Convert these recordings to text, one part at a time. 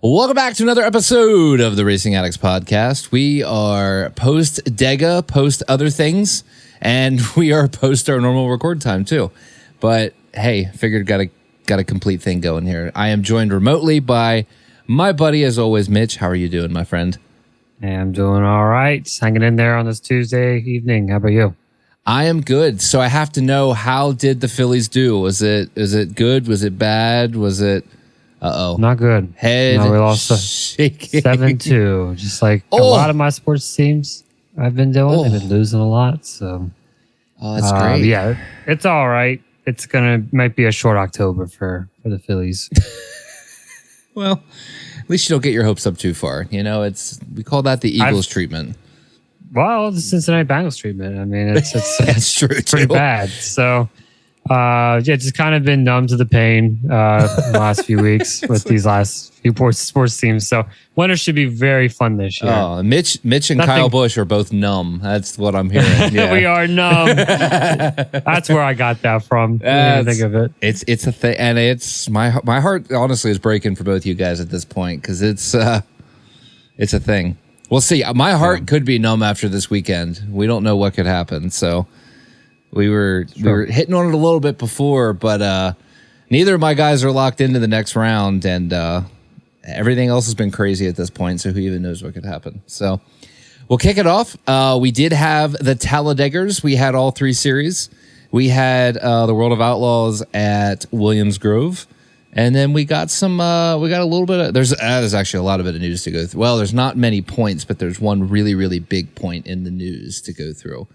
Welcome back to another episode of the Racing Addicts podcast. We are post-Dega, post other things, and we are post our normal record time too. But hey, figured got a complete thing going here. I am joined remotely by my buddy, as always, Mitch. How are you doing, my friend? Hey, I'm doing all right. Just hanging in there on this Tuesday evening. How about you? I am good. So I have to know, how did the Phillies do? Was it good? Was it bad? Was it... Not good. Head no, we lost shaking. 7-2. Just like a lot of my sports teams I've been doing. They've been losing a lot. So, that's great. Yeah, it's all right. It's might be a short October for the Phillies. Well, at least you don't get your hopes up too far. You know, we call that the Eagles treatment. Well, the Cincinnati Bengals treatment. I mean, it's that's true. Pretty bad. So. Just kind of been numb to the pain the last few weeks with these last few sports teams. So winter should be very fun this year. Oh, Mitch and Kyle Busch are both numb. That's what I'm hearing. Yeah. We are numb. That's where I got that from. I didn't think of it. It's a thing, and it's my heart honestly is breaking for both you guys at this point because it's a thing. We'll see. My heart could be numb after this weekend. We don't know what could happen. So. We were hitting on it a little bit before, but neither of my guys are locked into the next round, and everything else has been crazy at this point, so who even knows what could happen. So we'll kick it off. We did have the Talladeggers. We had all three series. We had the World of Outlaws at Williams Grove, and then we got a little bit of, there's actually a lot of bit of news to go through. Well, there's not many points, but there's one really, really big point in the news to go through.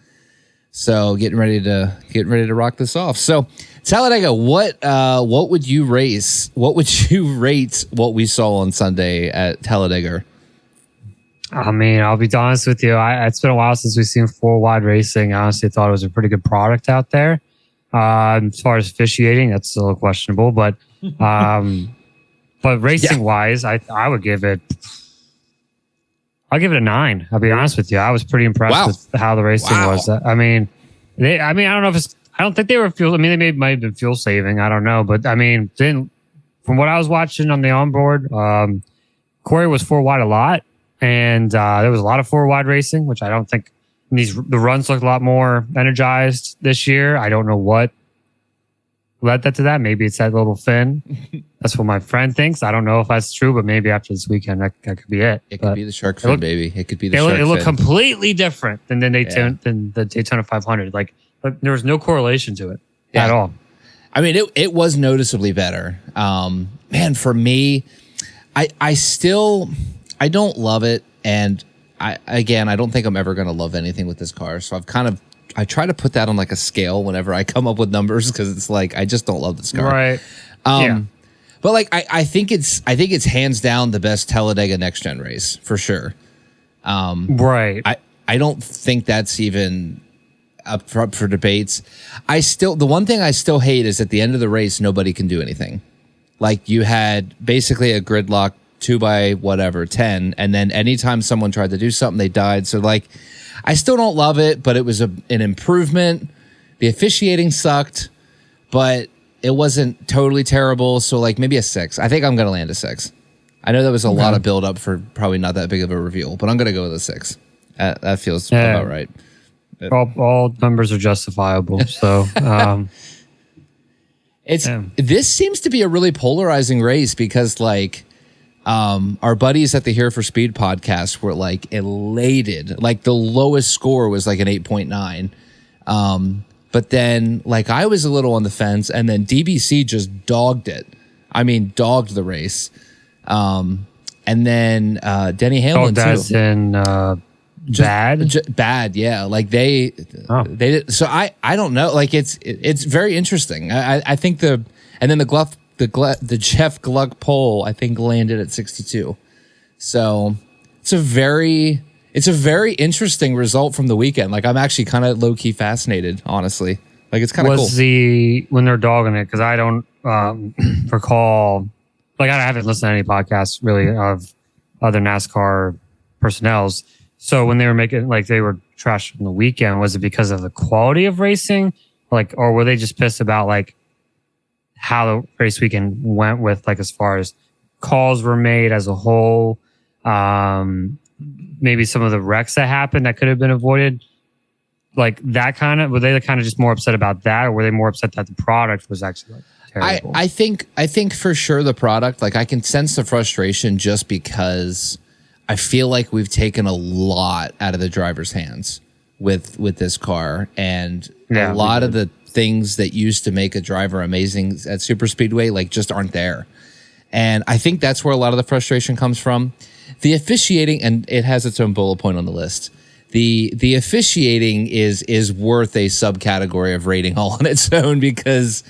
So getting ready to rock this off. So Talladega, what would you race? What would you rate what we saw on Sunday at Talladega? I mean, I'll be honest with you. It's been a while since we've seen four wide racing. I honestly thought it was a pretty good product out there. As far as officiating, that's still a questionable, but racing wise, I would give it. I'll give it a 9. I'll be honest with you. I was pretty impressed with how the racing was. I mean, I don't know if I don't think they were fuel. I mean, they might have been fuel saving. I don't know, but I mean, from what I was watching on the onboard, Corey was 4 wide a lot, and there was a lot of 4 wide racing, which I don't think the runs looked a lot more energized this year. I don't know what led that to that. Maybe it's that little fin. That's what my friend thinks. I don't know if that's true, but maybe after this weekend, that could be it. It could be the shark fin, baby. It could be the shark fin. It looked completely different than the Daytona 500. Like there was no correlation to it at all. I mean, it was noticeably better. Man, for me, I don't love it, and I don't think I'm ever going to love anything with this car. So I try to put that on like a scale whenever I come up with numbers because it's like I just don't love this car. Right. But like I think it's hands down the best Talladega next gen race for sure. Right. I don't think that's even up for debates. The one thing I still hate is at the end of the race nobody can do anything. Like you had basically a gridlock 2x 10, and then anytime someone tried to do something they died. So like I still don't love it, but it was an improvement. The officiating sucked, but it wasn't totally terrible. So like maybe a 6. I think I'm going to land a 6. I know that was a lot of build up for probably not that big of a reveal, but I'm going to go with a 6. That feels about right. All numbers are justifiable. So this seems to be a really polarizing race because like our buddies at the Here for Speed podcast were like elated. Like the lowest score was like an 8.9. But then like I was a little on the fence, and then DBC just dogged it. I mean, dogged the race. And then Denny Hamlin too. Bad, yeah. Like they did. So I don't know. Like it's very interesting. I think the Jeff Gluck poll I think landed at 62. So it's a very interesting result from the weekend. Like I'm actually kind of low key fascinated, honestly. Like it's kind of cool. When they're dogging it, because I don't recall. Like I haven't listened to any podcasts really of other NASCAR personnels. So when they were making like they were trashed on the weekend, was it because of the quality of racing, like, or were they just pissed about like how the race weekend went with like as far as calls were made as a whole. Maybe some of the wrecks that happened that could have been avoided. Like that kind of, were they kind of just more upset about that, or were they more upset that the product was actually like terrible? I think for sure the product, like I can sense the frustration just because I feel like we've taken a lot out of the driver's hands with this car, and a lot of the things that used to make a driver amazing at super speedway like just aren't there. And I think that's where a lot of the frustration comes from. The officiating, and it has its own bullet point on the list. The officiating is worth a subcategory of rating all on its own because,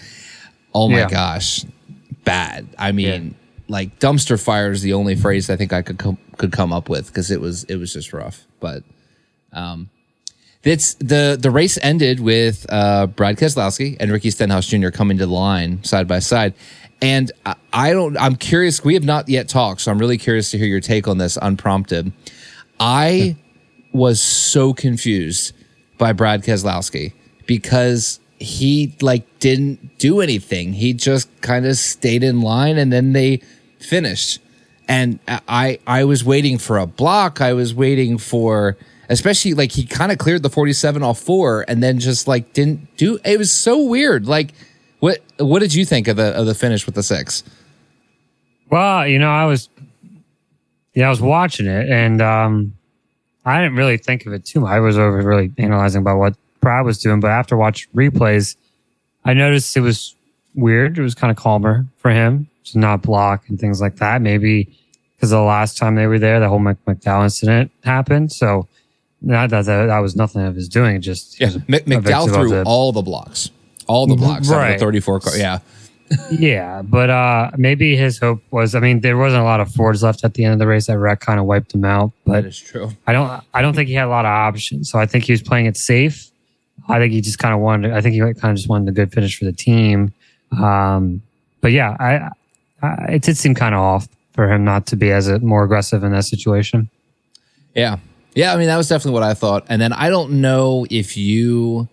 oh my gosh, bad. I mean, like dumpster fire is the only phrase I think I could come up with because it was just rough. But it's the race ended with Brad Keselowski and Ricky Stenhouse Jr. coming to the line side by side. And I'm curious. We have not yet talked, so I'm really curious to hear your take on this unprompted. I was so confused by Brad Keselowski because he like didn't do anything. He just kind of stayed in line and then they finished. And I was waiting for a block. I was waiting for, especially like he kind of cleared the 47 off 4 and then just like didn't do. It was so weird. Like what did you think of the finish with the 6? Well, you know, I was watching it and I didn't really think of it too much. I was over really analyzing about what Brad was doing, but after watching replays, I noticed it was weird. It was kind of calmer for him to not block and things like that. Maybe because the last time they were there, the whole McDowell incident happened. So that was nothing of his doing. Just McDowell threw all the blocks out of the 34 car. Yeah. Yeah, but maybe his hope was, I mean, there wasn't a lot of Fords left at the end of the race. That wreck kind of wiped him out. But that is true. I don't think he had a lot of options. So I think he was playing it safe. I think he just kind of wanted, I think he kind of just wanted a good finish for the team. But yeah, it did seem kind of off for him not to be more aggressive in that situation. Yeah. Yeah, I mean, that was definitely what I thought. And then I don't know if you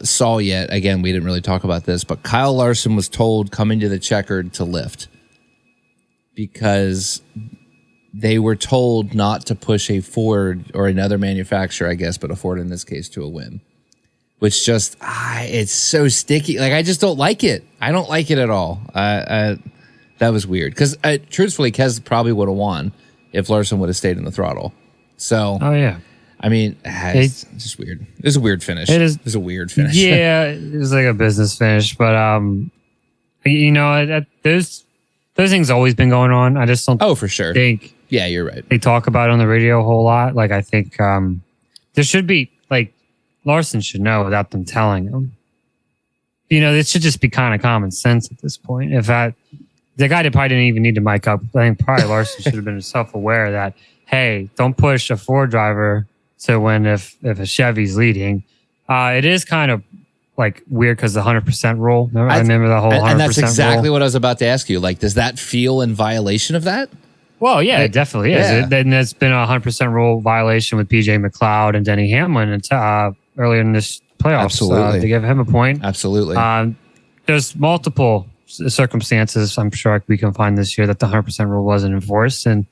saw yet, again, we didn't really talk about this, but Kyle Larson was told coming to the checkered to lift because they were told not to push a Ford or another manufacturer, I guess, but a Ford in this case to a win, which just, it's so sticky. Like, I just don't like it. I don't like it at all. That was weird because truthfully, Kez probably would have won if Larson would have stayed in the throttle. So, oh yeah. I mean, it's just weird. It's a weird finish. It's a weird finish. Yeah, it was like a business finish, but you know, those things always been going on. I just don't. Oh, for sure. Think. Yeah, you're right. They talk about it on the radio a whole lot. Like I think there should be like Larson should know without them telling him. You know, it should just be kind of common sense at this point. If the guy probably didn't even need to mic up. I think probably Larson should have been self-aware that, hey, don't push a Ford driver to win if a Chevy's leading. It is kind of like weird because the 100% rule. I remember the whole 100% rule. And that's exactly what I was about to ask you. Like, does that feel in violation of that? Well, yeah, it definitely is. Yeah. And there's been a 100% rule violation with BJ McLeod and Denny Hamlin earlier in this playoffs. Absolutely. To give him a point. Absolutely. There's multiple circumstances I'm sure we can find this year that the 100% rule wasn't enforced. And,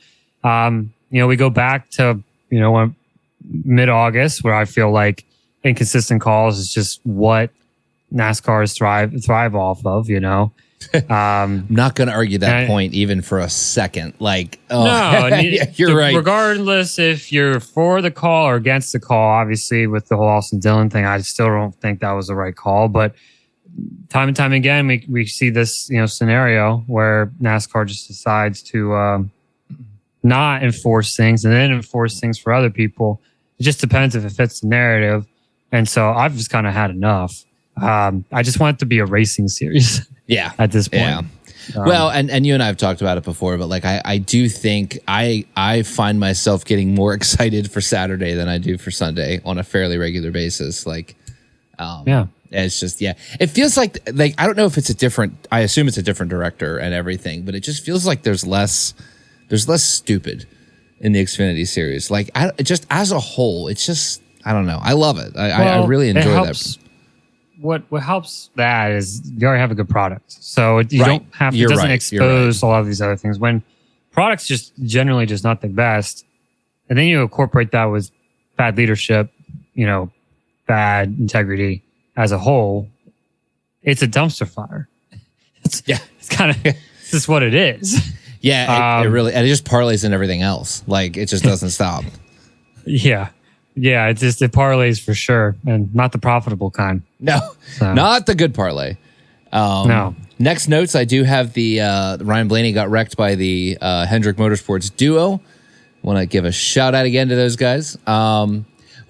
you know, we go back to, you know, mid-August where I feel like inconsistent calls is just what NASCAR's thrive off of, you know. I'm not going to argue that point even for a second. Like, no, you're right. Regardless if you're for the call or against the call, obviously with the whole Austin Dillon thing, I still don't think that was the right call. But time and time again, we see this, you know, scenario where NASCAR just decides to not enforce things and then enforce things for other people. It just depends if it fits the narrative. And so I've just kind of had enough. I just want it to be a racing series. Yeah. At this point. Yeah. Well, and you and I have talked about it before, but like I do think I find myself getting more excited for Saturday than I do for Sunday on a fairly regular basis. Like, it's just, it feels like I don't know if it's I assume it's a different director and everything, but it just feels like there's less stupid in the Xfinity series. Like, just as a whole, it's just, I don't know. I love it. I really enjoy that. what helps that is you already have a good product, so you Right. don't have You're it doesn't right. expose a lot of these other things. When products just generally just not the best, and then you incorporate that with bad leadership, bad integrity as a whole, it's a dumpster fire. It's kind of it's just what it is. Yeah, it really, and it just parlays in everything else. Like it just doesn't stop. Yeah. It parlays for sure, and not the profitable kind. No, not the good parlay. No. Next notes, I do have the Ryan Blaney got wrecked by the Hendrick Motorsports duo. Want to give a shout out again to those guys,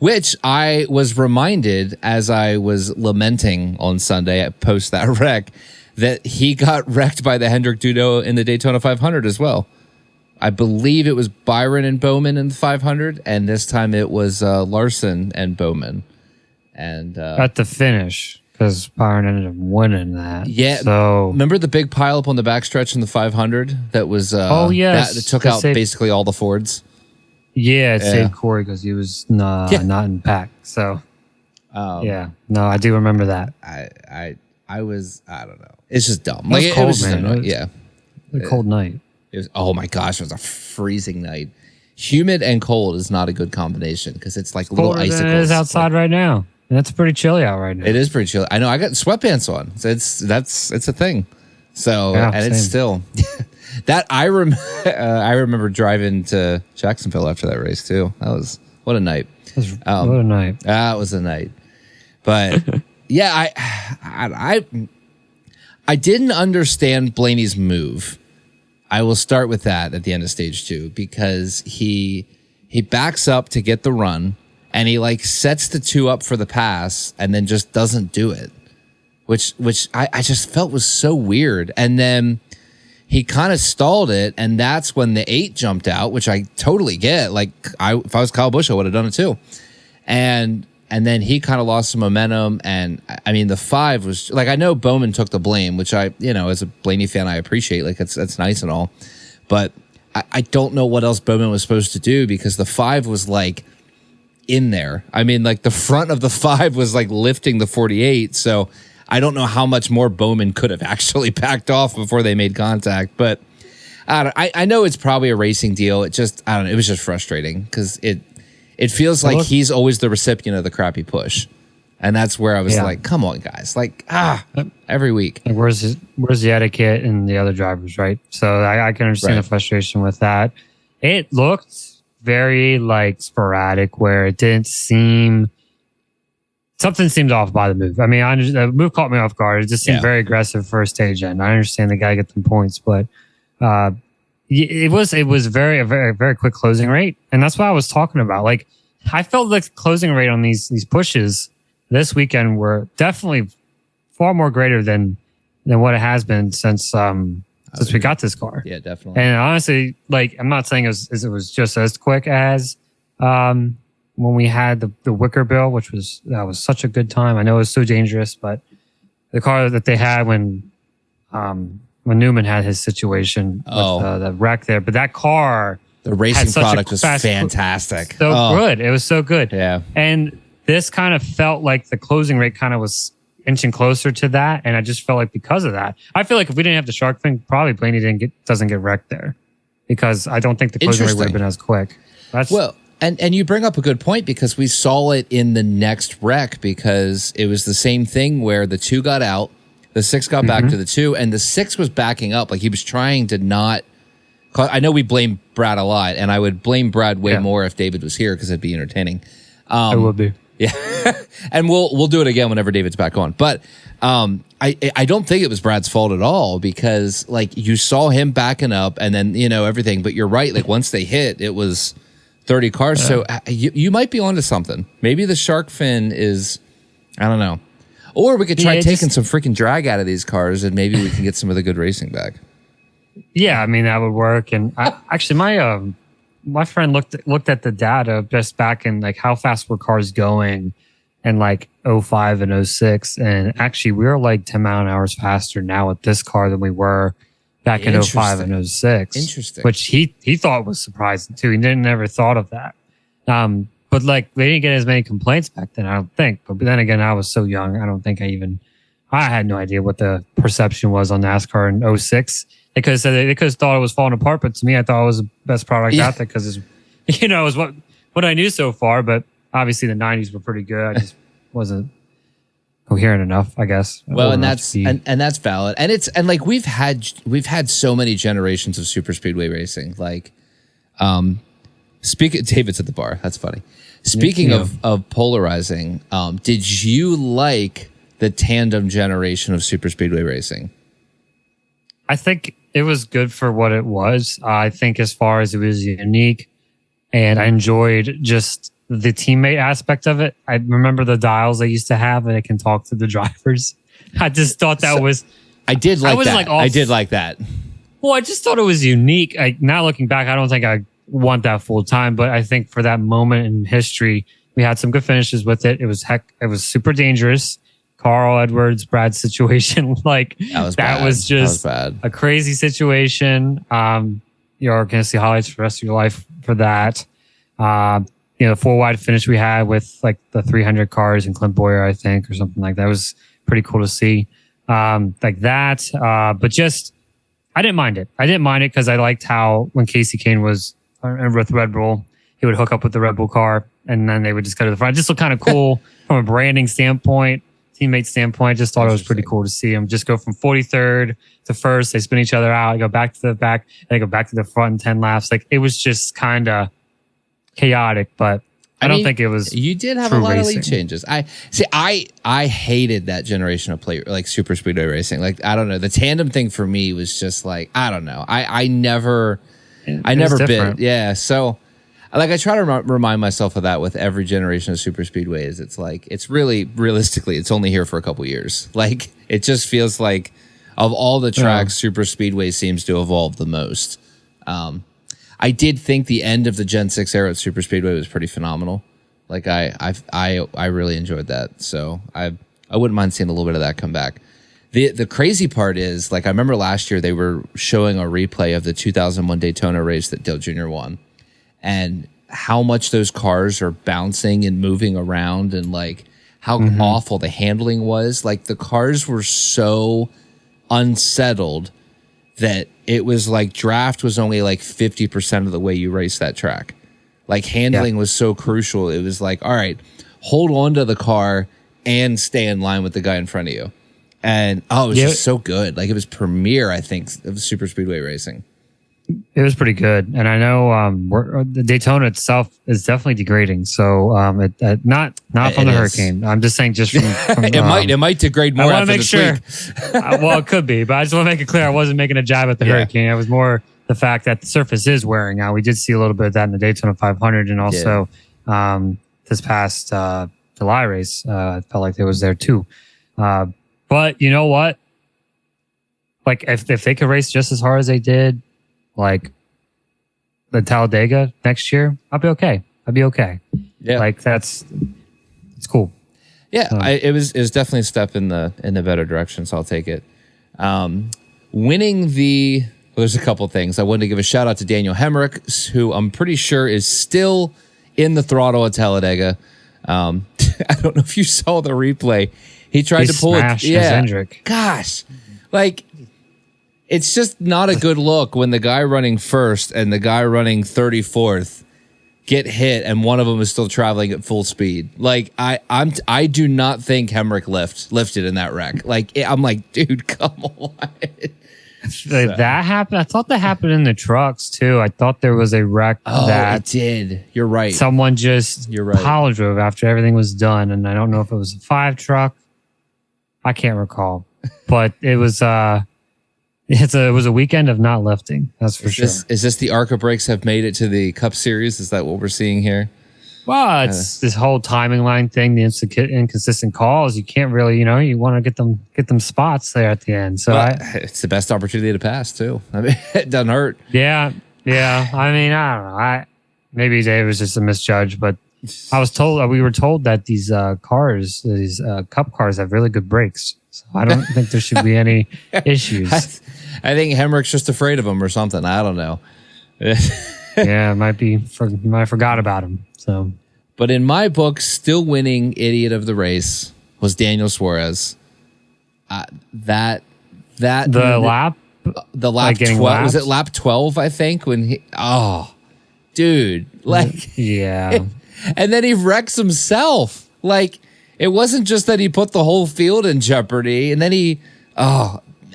which I was reminded as I was lamenting on Sunday post that wreck that he got wrecked by the Hendrick duo in the Daytona 500 as well. I believe it was Byron and Bowman in the 500, and this time it was Larson and Bowman. And at the finish, because Byron ended up winning that. Yeah. So remember the big pileup on the backstretch in the 500 that was yes, that took out basically all the Fords. Yeah, it saved Corey because he was not in pack. So I do remember that. I don't know. It's just dumb. It was cold, just man. It was a cold night. It was, oh my gosh, it was a freezing night. Humid and cold is not a good combination because it's like little icicles. It is outside right now. And it's pretty chilly out right now. It is pretty chilly. I know. I got sweatpants on. So it's a thing. So it's still that I remember driving to Jacksonville after that race too. That was what a night. What a night. That was a night. But yeah, I didn't understand Blaney's move. I will start with that at the end of stage 2 because he backs up to get the run and he like sets the 2 up for the pass and then just doesn't do it, which I just felt was so weird. And then he kind of stalled it, and that's when the 8 jumped out, which I totally get. Like if I was Kyle Busch, I would have done it too. And then he kind of lost some momentum. And I mean, the 5 was like, I know Bowman took the blame, which I, as a Blaney fan, I appreciate. Like that's nice and all. But I don't know what else Bowman was supposed to do because the 5 was like in there. I mean, like the front of the 5 was like lifting the 48. So I don't know how much more Bowman could have actually backed off before they made contact. But I know it's probably a racing deal. It just, I don't know. It was just frustrating because it feels like he's always the recipient of the crappy push. And that's where I was like, come on, guys. Like, every week. Like, where's the etiquette and the other drivers, right? So I can understand the frustration with that. It looked very, like, sporadic where it didn't seem... Something seemed off by the move. I mean, the move caught me off guard. It just seemed very aggressive for a stage end. I understand they got to get them points, but... it was a very, very quick closing rate. And that's what I was talking about. Like, I felt like the closing rate on these pushes this weekend were definitely far more greater than what it has been since we got this car. Yeah, definitely. And honestly, like, I'm not saying it was just as quick as when we had the Wicker Bill, that was such a good time. I know it was so dangerous, but the car that they had when Newman had his situation with the wreck there. But that car... The racing product was fantastic. Good. It was so good. Yeah. And this kind of felt like the closing rate kind of was inching closer to that. And I just felt like because of that, I feel like if we didn't have the shark fin, probably Blaney doesn't get wrecked there because I don't think the closing rate would have been as quick. And you bring up a good point because we saw it in the next wreck because it was the same thing where the 2 got out. The 6 got back to the 2, and the 6 was backing up. Like he was trying to not. I know we blame Brad a lot, and I would blame Brad way more if David was here because it'd be entertaining. It would be. Yeah, and we'll do it again whenever David's back on. But I don't think it was Brad's fault at all because like you saw him backing up, and then everything. But you're right. Like once they hit, it was 30 cars. So you might be onto something. Maybe the shark fin is, I don't know. Or we could try taking some freaking drag out of these cars and maybe we can get some of the good racing back. Yeah, I mean, that would work. And actually, my friend looked at the data just back in like how fast were cars going in like 05 and 06. And actually, we were like 10 mile an hour faster now with this car than we were back in 05 and 06. Interesting. Which he thought was surprising too. He never thought of that. But but like they didn't get as many complaints back then, I don't think. But then again, I was so young. I don't think I had no idea what the perception was on NASCAR in '06. They could have said they could have thought it was falling apart, but to me, I thought it was the best product out there because it's, it was what I knew so far. But obviously, the '90s were pretty good. I just wasn't coherent enough, I guess. Well, and that's valid, and like we've had so many generations of super speedway racing. Like, David's at the bar. That's funny. Speaking of polarizing, did you like the tandem generation of super speedway racing? I think it was good for what it was. I think as far as it was unique, and I enjoyed just the teammate aspect of it. I remember the dials they used to have, and it can talk to the drivers. I just thought that was. I did like that. I did like that. Well, I just thought it was unique. Now looking back, I don't think I want that full time, but I think for that moment in history, we had some good finishes with it. It was super dangerous. Carl Edwards, Brad's situation, like that was just a crazy situation. You're going to see highlights for the rest of your life for that. The 4-wide finish we had with like the 300 cars and Clint Boyer, I think, or something like that. It was pretty cool to see. Like that. But just, I didn't mind it. I didn't mind it because I liked how when Casey Kane was with Red Bull, he would hook up with the Red Bull car and then they would just go to the front. It just looked kind of cool from a branding standpoint, teammate standpoint. Just thought it was pretty cool to see them just go from 43rd to first. They spin each other out. They go back to the back. They go back to the front in 10 laps. Like it was just kind of chaotic, but I don't think it was. You did have a lot of lead changes. I hated that generation of like super speedway racing. Like I don't know, the tandem thing for me was just like I don't know. I never bit. Yeah, so like I try to remind myself of that with every generation of super speedways. It's like it's really realistically it's only here for a couple years. Like it just feels like of all the tracks, super speedway seems to evolve the most. I did think the end of the Gen 6 era at Super Speedway was pretty phenomenal. Like I really enjoyed that. So I wouldn't mind seeing a little bit of that come back. The crazy part is, like I remember last year they were showing a replay of the 2001 Daytona race that Dale Jr. won, and how much those cars are bouncing and moving around, and like how awful the handling was. Like the cars were so unsettled that it was like draft was only like 50% of the way you race that track. Like handling was so crucial. It was like, all right, hold on to the car and stay in line with the guy in front of you. And it was just so good. Like it was premiere, I think, of super speedway racing. It was pretty good. And I know the Daytona itself is definitely degrading. So not from the hurricane. I'm just saying just from it might degrade more. I want to make sure. Well, it could be, but I just want to make it clear I wasn't making a jab at the hurricane. It was more the fact that the surface is wearing out. We did see a little bit of that in the Daytona 500 and also this past July race. I felt like it was there too. But you know what? Like if they could race just as hard as they did, like the Talladega next year, I'll be okay. Yeah, like it's cool. Yeah, so. It was definitely a step in the better direction, so I'll take it. Winning there's a couple things. I wanted to give a shout out to Daniel Hemrick, who I'm pretty sure is still in the throttle at Talladega. I don't know if you saw the replay. He tried to pull it. Yeah, Hendrick. Gosh, like. It's just not a good look when the guy running first and the guy running 34th get hit and one of them is still traveling at full speed. Like I do not think Hemrick lifted in that wreck. Like I'm like, dude, come on. That happened. I thought that happened in the trucks too. I thought there was a wreck that it did. You're right. Someone just power drove after everything was done, and I don't know if it was a 5 truck. I can't recall, but it was. It was a weekend of not lifting. That's for sure. Is this the ARCA brakes have made it to the Cup Series? Is that what we're seeing here? Well, it's this whole timing line thing, the inconsistent calls. You can't really, you want to get them spots there at the end. So it's the best opportunity to pass too. I mean, it doesn't hurt. Yeah. I mean, I don't know. Maybe Dave was just a misjudge, but we were told that these cars, these Cup cars, have really good brakes. So I don't think there should be any issues. I think Hemrick's just afraid of him or something. I don't know. Yeah, it might be. You might have forgot about him. So, But in my book, still winning idiot of the race was Daniel Suarez. The lap like 12 was it lap 12? I think when dude, like yeah, and then he wrecks himself. Like it wasn't just that he put the whole field in jeopardy, and then he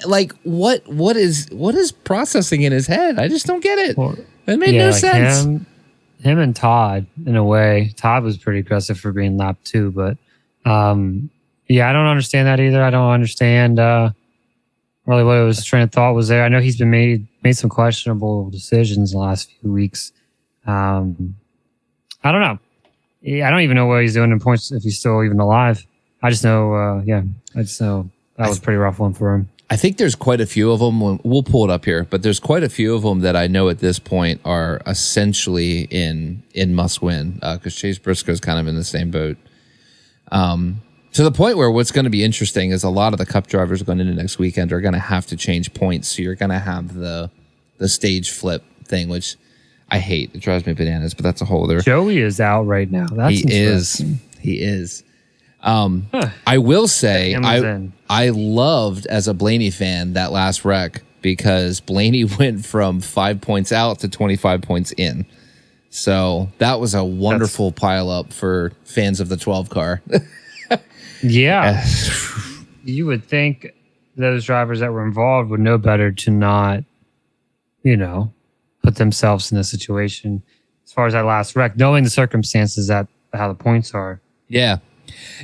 like what is processing in his head? I just don't get it. Well, it made no sense. Him and Todd, in a way, Todd was pretty aggressive for being lap 2, but I don't understand that either. I don't understand really what his train of thought was there. I know he's been made some questionable decisions in the last few weeks. I don't know. I don't even know what he's doing in points if he's still even alive. I just know, I just know that was a pretty rough one for him. I think there's quite a few of them. We'll pull it up here, but there's quite a few of them that I know at this point are essentially in must win because Chase Briscoe's kind of in the same boat. To the point where what's going to be interesting is a lot of the Cup drivers going into next weekend are going to have to change points. So you're going to have the stage flip thing, which I hate. It drives me bananas, but that's a whole other. Joey is out right now. That's He is. I will say I loved as a Blaney fan that last wreck because Blaney went from 5 points out to 25 points in. So that was a wonderful pile up for fans of the 12 car. Yeah. You would think those drivers that were involved would know better to not, put themselves in a situation as far as that last wreck, knowing the circumstances that how the points are. Yeah.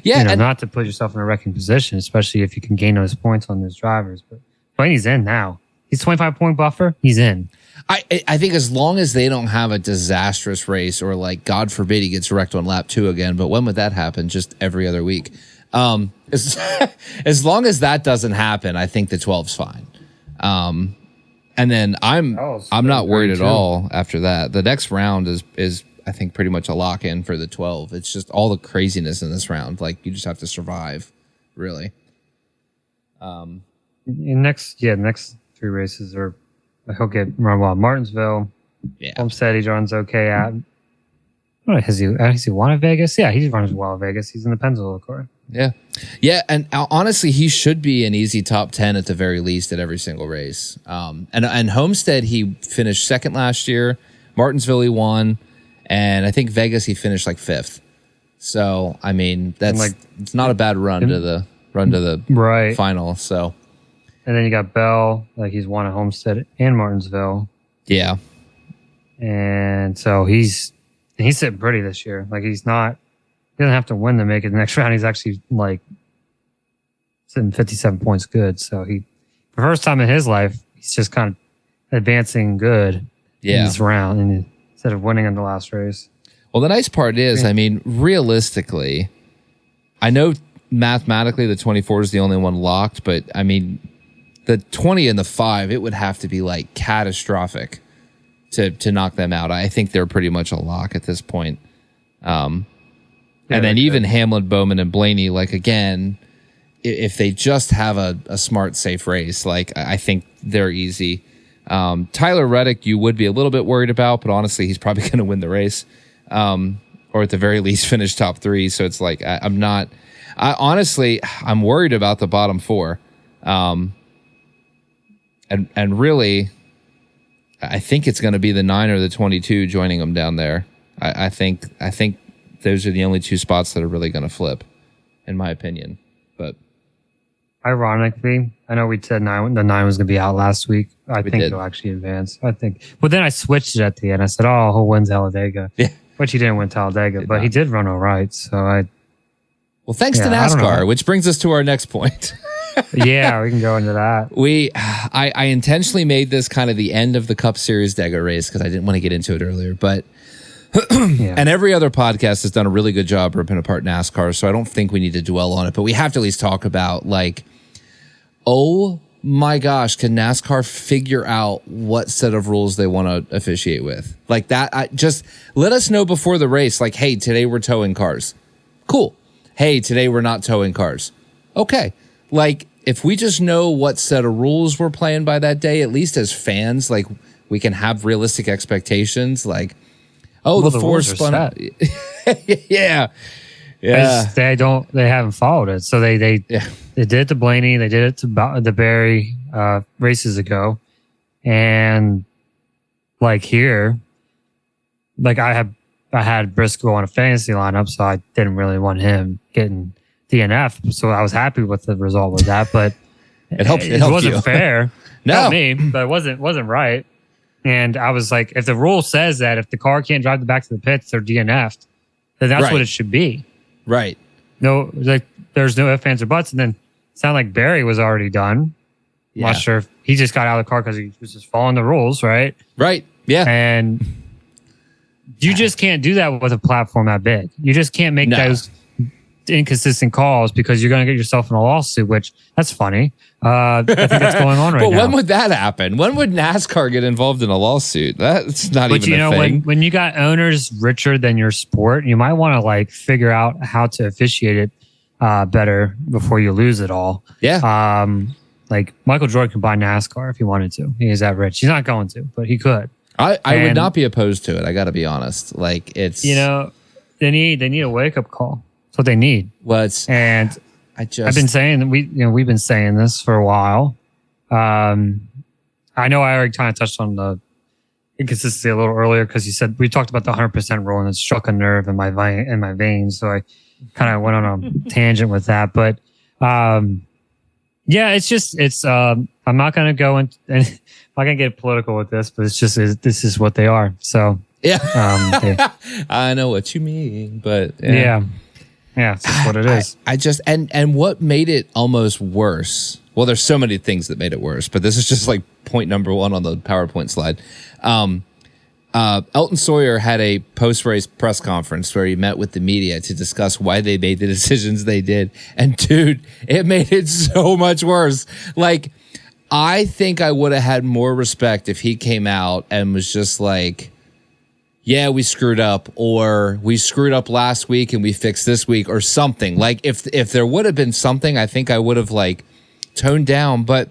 Yeah. Not to put yourself in a wrecking position, especially if you can gain those points on those drivers. But Blaney's in now. He's 25-point buffer. He's in. I think as long as they don't have a disastrous race or like, God forbid, he gets wrecked on lap 2 again. But when would that happen? Just every other week. As long as that doesn't happen, I think the 12's fine. And then I'm not worried at all after that. The next round is I think pretty much a lock in for the 12. It's just all the craziness in this round. Like you just have to survive, really. Next 3 races are he'll get run well. Martinsville, Homestead he runs okay at. Has he won at Vegas? Yeah, he runs well at Vegas. He's in the Pennzoil car. Yeah, and honestly, he should be an easy top 10 at the very least at every single race. And Homestead he finished second last year. Martinsville he won. And I think Vegas he finished like 5th. So I mean it's not a bad run to the right final. So and then you got Bell, like he's won at Homestead and Martinsville. Yeah. And so he's sitting pretty this year. Like he doesn't have to win to make it the next round. He's actually like sitting 57 points good. So for the first time in his life, he's just kind of advancing good in this round. And instead of winning in the last race. Well, the nice part is, I mean, realistically, I know mathematically the 24 is the only one locked, but I mean, the 20 and the 5, it would have to be like catastrophic to knock them out. I think they're pretty much a lock at this point. And then even Hamlin, Bowman, and Blaney, like again, if they just have a smart, safe race, like I think they're easy. Tyler Reddick, you would be a little bit worried about, but honestly, he's probably going to win the race, or at the very least finish top 3. So it's like I'm worried about the bottom 4, and really, I think it's going to be the 9 or the 22 joining them down there. I think those are the only 2 spots that are really going to flip, in my opinion. But ironically, I know we said the 9 was going to be out last week. I think it'll actually advance. But then I switched it at the end. I said, he'll win Talladega. Yeah. Which he didn't win Talladega, but he did run all right. So well, thanks to NASCAR, which brings us to our next point. Yeah, we can go into that. I intentionally made this kind of the end of the Cup Series Dega race because I didn't want to get into it earlier, but and every other podcast has done a really good job ripping apart NASCAR, so I don't think we need to dwell on it, but we have to at least talk about oh my gosh, can NASCAR figure out what set of rules they want to officiate with? Like that, just let us know before the race, like, hey, today we're towing cars. Cool. Hey, today we're not towing cars. Okay. Like, if we just know what set of rules we're playing by that day, at least as fans, like, we can have realistic expectations. Like, the 4 spun out. Yeah. They haven't followed it. So they did it to Blaney. They did it to Barry races ago. And like here, like I had Briscoe on a fantasy lineup, so I didn't really want him getting DNF. So I was happy with the result with that, but it wasn't fair. No, helped me, but it wasn't right. And I was like, if the rule says that if the car can't drive back to the pits, they're DNF'd, then that's what it should be. Right. No, like there's no ifs, ands, or buts. And then it sounded like Barry was already done. Yeah. Not sure if he just got out of the car because he was just following the rules, right? Right. Yeah. And you just can't do that with a platform that big. You just can't make those inconsistent calls because you're going to get yourself in a lawsuit, which that's funny. I think that's going on right now. But when would that happen? When would NASCAR get involved in a lawsuit? That's not even a thing. When you got owners richer than your sport, you might want to like figure out how to officiate it better before you lose it all. Yeah. Like Michael Jordan could buy NASCAR if he wanted to. He is that rich. He's not going to, but he could. I would not be opposed to it. I got to be honest. Like it's they need a wake up call. That's what they need. I've been saying we've been saying this for a while. I know I already kind of touched on the inconsistency a little earlier because you said we talked about the 100% rule and it struck a nerve in my veins. So I kind of went on a tangent with that. But I'm not going to go and I'm not going to get political with this, but this is what they are. So yeah, I know what you mean, but yeah, it's just what it is. I just and what made it almost worse. Well, there's so many things that made it worse, but this is just like point number one on the PowerPoint slide. Elton Sawyer had a post-race press conference where he met with the media to discuss why they made the decisions they did. And dude, it made it so much worse. Like, I think I would have had more respect if he came out and was just like, yeah, we screwed up, or we screwed up last week and we fixed this week, or something. Like, if there would have been something, I think I would have like toned down. But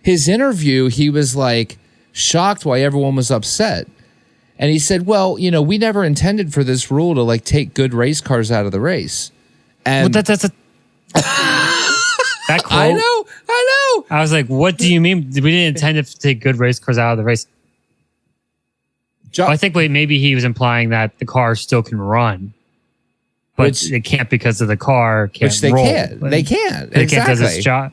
his interview, he was like shocked why everyone was upset. And he said, well, we never intended for this rule to like take good race cars out of the race. And that quote, I know. I was like, what do you mean? We didn't intend to take good race cars out of the race. I think maybe he was implying that the car still can run, but it can't because of the car can't which they roll. Can't. They can't. They can't do this job.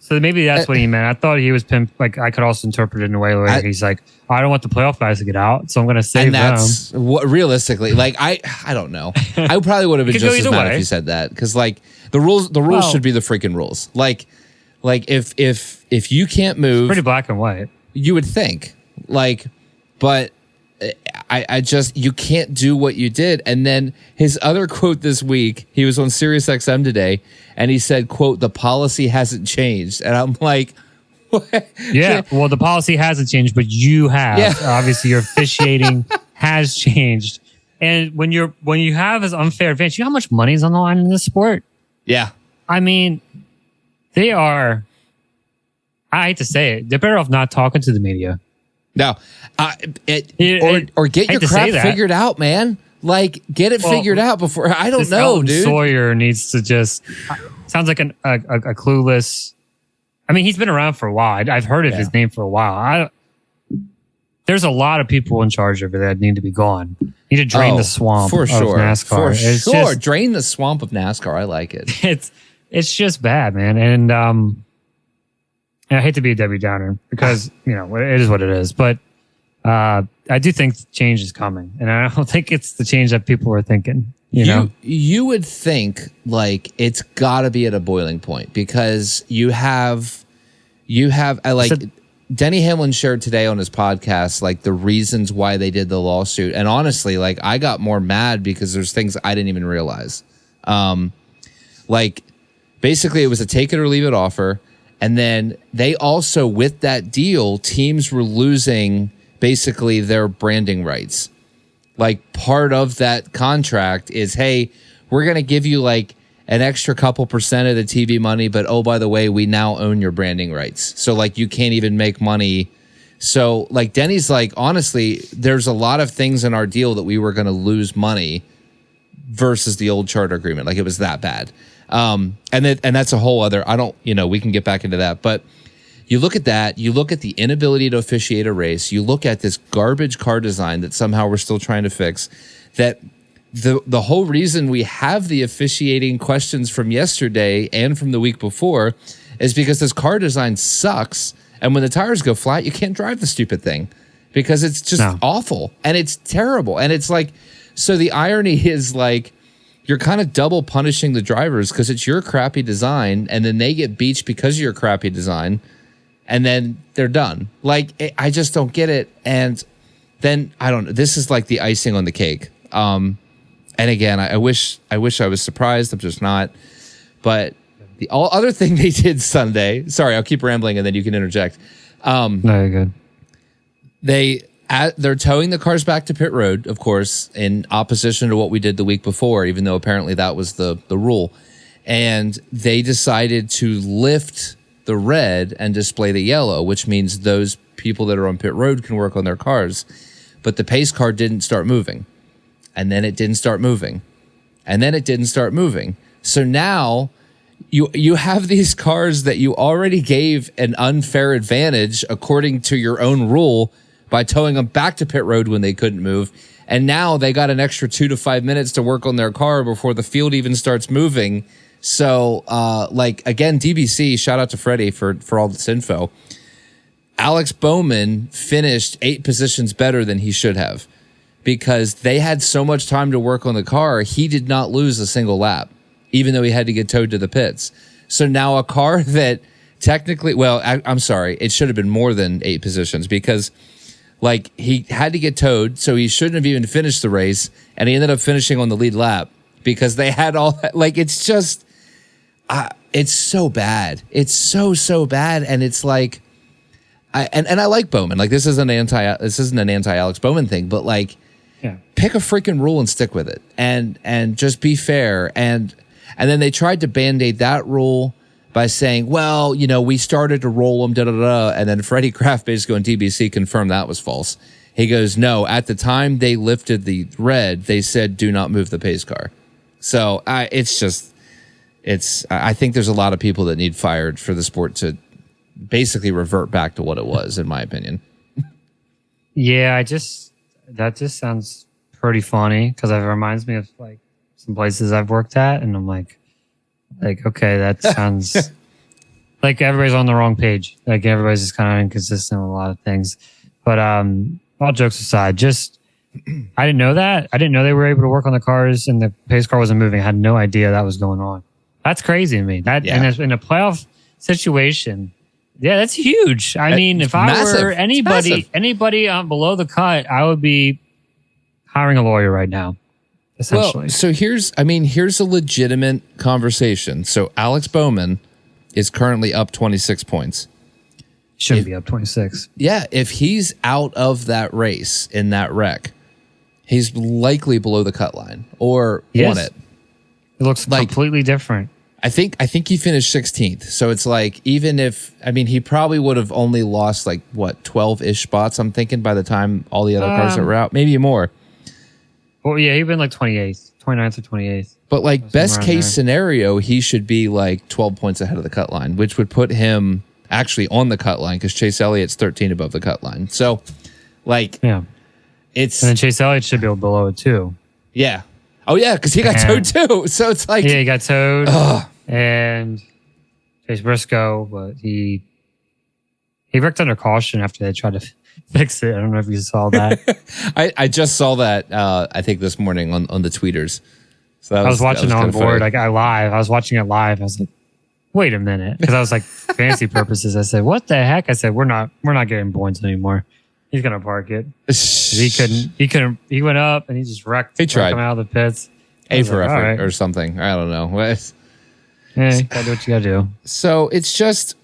So maybe that's what he meant. I thought he was like I could also interpret it in a way where he's like, I don't want the playoff guys to get out, so I'm going to save them. And that's what realistically, like I don't know. I probably would have been just as mad if you said that because like the rules should be the freaking rules. Like if you can't move, it's pretty black and white. You would think but. I just, you can't do what you did. And then his other quote this week, he was on Sirius XM today, and he said, quote, the policy hasn't changed. And I'm like, what? Yeah, well, the policy hasn't changed, but you have. Yeah. Obviously, your officiating has changed. And when you have this unfair advantage, you know how much money is on the line in this sport? Yeah. I mean, they are, I hate to say it, they're better off not talking to the media. No, or get your crap figured out, man. Like, get it figured out before. I don't know, Elton dude. Sawyer needs to just sounds like a clueless. I mean, he's been around for a while. I've heard of his name for a while. There's a lot of people in charge over there that need to be gone. Need to drain the swamp for sure. Of NASCAR. For sure, drain the swamp of NASCAR. I like it. It's just bad, man, and I hate to be a Debbie Downer because, it is what it is. But I do think change is coming. And I don't think it's the change that people are thinking. You would think, like, it's got to be at a boiling point because you have Denny Hamlin shared today on his podcast, like, the reasons why they did the lawsuit. And honestly, like, I got more mad because there's things I didn't even realize. Like, basically, it was a take it or leave it offer. And then they also, with that deal, teams were losing basically their branding rights. Like, part of that contract is, hey, we're going to give you like an extra couple percent of the TV money, but oh, by the way, we now own your branding rights. So like, you can't even make money. So like, Denny's like, honestly, there's a lot of things in our deal that we were going to lose money versus the old charter agreement. Like, it was that bad. And that's a whole other, we can get back into that. But you look at that, you look at the inability to officiate a race, you look at this garbage car design that somehow we're still trying to fix, that the whole reason we have the officiating questions from yesterday and from the week before is because this car design sucks. And when the tires go flat, you can't drive the stupid thing because it's just awful and it's terrible. And it's like, so the irony is like, you're kind of double punishing the drivers because it's your crappy design and then they get beached because of your crappy design and then they're done. Like, I just don't get it. And then I don't know. This is like the icing on the cake. And again, I wish I was surprised. I'm just not. But the other thing they did Sunday, sorry, I'll keep rambling and then you can interject. No, you're good. They're towing the cars back to pit road, of course, in opposition to what we did the week before, even though apparently that was the rule. And they decided to lift the red and display the yellow, which means those people that are on pit road can work on their cars. But the pace car didn't start moving. And then it didn't start moving. And then it didn't start moving. So now you have these cars that you already gave an unfair advantage according to your own rule by towing them back to pit road when they couldn't move. And now they got an extra 2 to 5 minutes to work on their car before the field even starts moving. So, again, DBC, shout out to Freddie for all this info. Alex Bowman finished 8 positions better than he should have because they had so much time to work on the car. He did not lose a single lap, even though he had to get towed to the pits. So now a car that technically, I'm sorry, it should have been more than 8 positions because like he had to get towed, so he shouldn't have even finished the race, and he ended up finishing on the lead lap because they had all that. Like, it's just, it's so bad. It's so bad, and it's like, I like Bowman. Like, this isn't an anti Alex Bowman thing, but like, pick a freaking rule and stick with it, and just be fair. And then they tried to band-aid that rule by saying, well, we started to roll them, and then Freddie Kraft basically on TBC confirmed that was false. He goes, no, at the time they lifted the red, they said, do not move the pace car. So I think there's a lot of people that need fired for the sport to basically revert back to what it was, in my opinion. Yeah, that just sounds pretty funny because it reminds me of like some places I've worked at, and I'm like, okay, that sounds like everybody's on the wrong page. Like, everybody's just kind of inconsistent with a lot of things. But all jokes aside, I didn't know that. I didn't know they were able to work on the cars and the pace car wasn't moving. I had no idea that was going on. That's crazy to me. And in a playoff situation, that's huge. I mean, if I were anybody below the cut, I would be hiring a lawyer right now. Essentially. Well, so here's a legitimate conversation. So Alex Bowman is currently up 26 points. Shouldn't be up 26. Yeah, if he's out of that race in that wreck, he's likely below the cut line or won it. It looks completely different. I think he finished 16th. So it's like, even if, he probably would have only lost 12-ish spots, I'm thinking, by the time all the other cars that were out, maybe more. Well, yeah, he'd been 28th, 29th or 28th. But best case scenario, he should be 12 points ahead of the cut line, which would put him actually on the cut line because Chase Elliott's 13 above the cut line. So, it's... And then Chase Elliott should be below it too. Yeah. Oh, yeah, because he got towed too. So it's like... Yeah, he got towed. And Chase Briscoe, but he wrecked under caution after they tried to fix it. I don't know if you saw that. I just saw that, I think, this morning on the tweeters. So I was watching it on board. I was watching it live. I was like, wait a minute. Because I was like, fantasy purposes. I said, what the heck? I said, we're not getting points anymore. He's going to park it. He couldn't. He went up and he just wrecked. He tried. Coming out of the pits. A for effort or something. I don't know. Yeah, you gotta do what you gotta do. So it's just,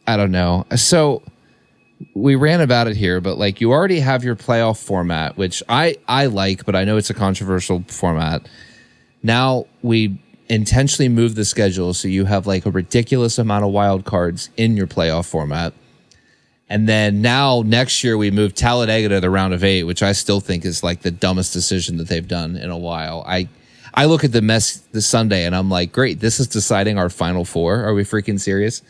I don't know. So we ran about it here, but you already have your playoff format, which I like, but I know it's a controversial format. Now we intentionally move the schedule so you have a ridiculous amount of wild cards in your playoff format. And then now next year we move Talladega to the round of 8, which I still think is the dumbest decision that they've done in a while. I I look at the mess this Sunday and I'm like, great, this is deciding our final four. Are we freaking serious?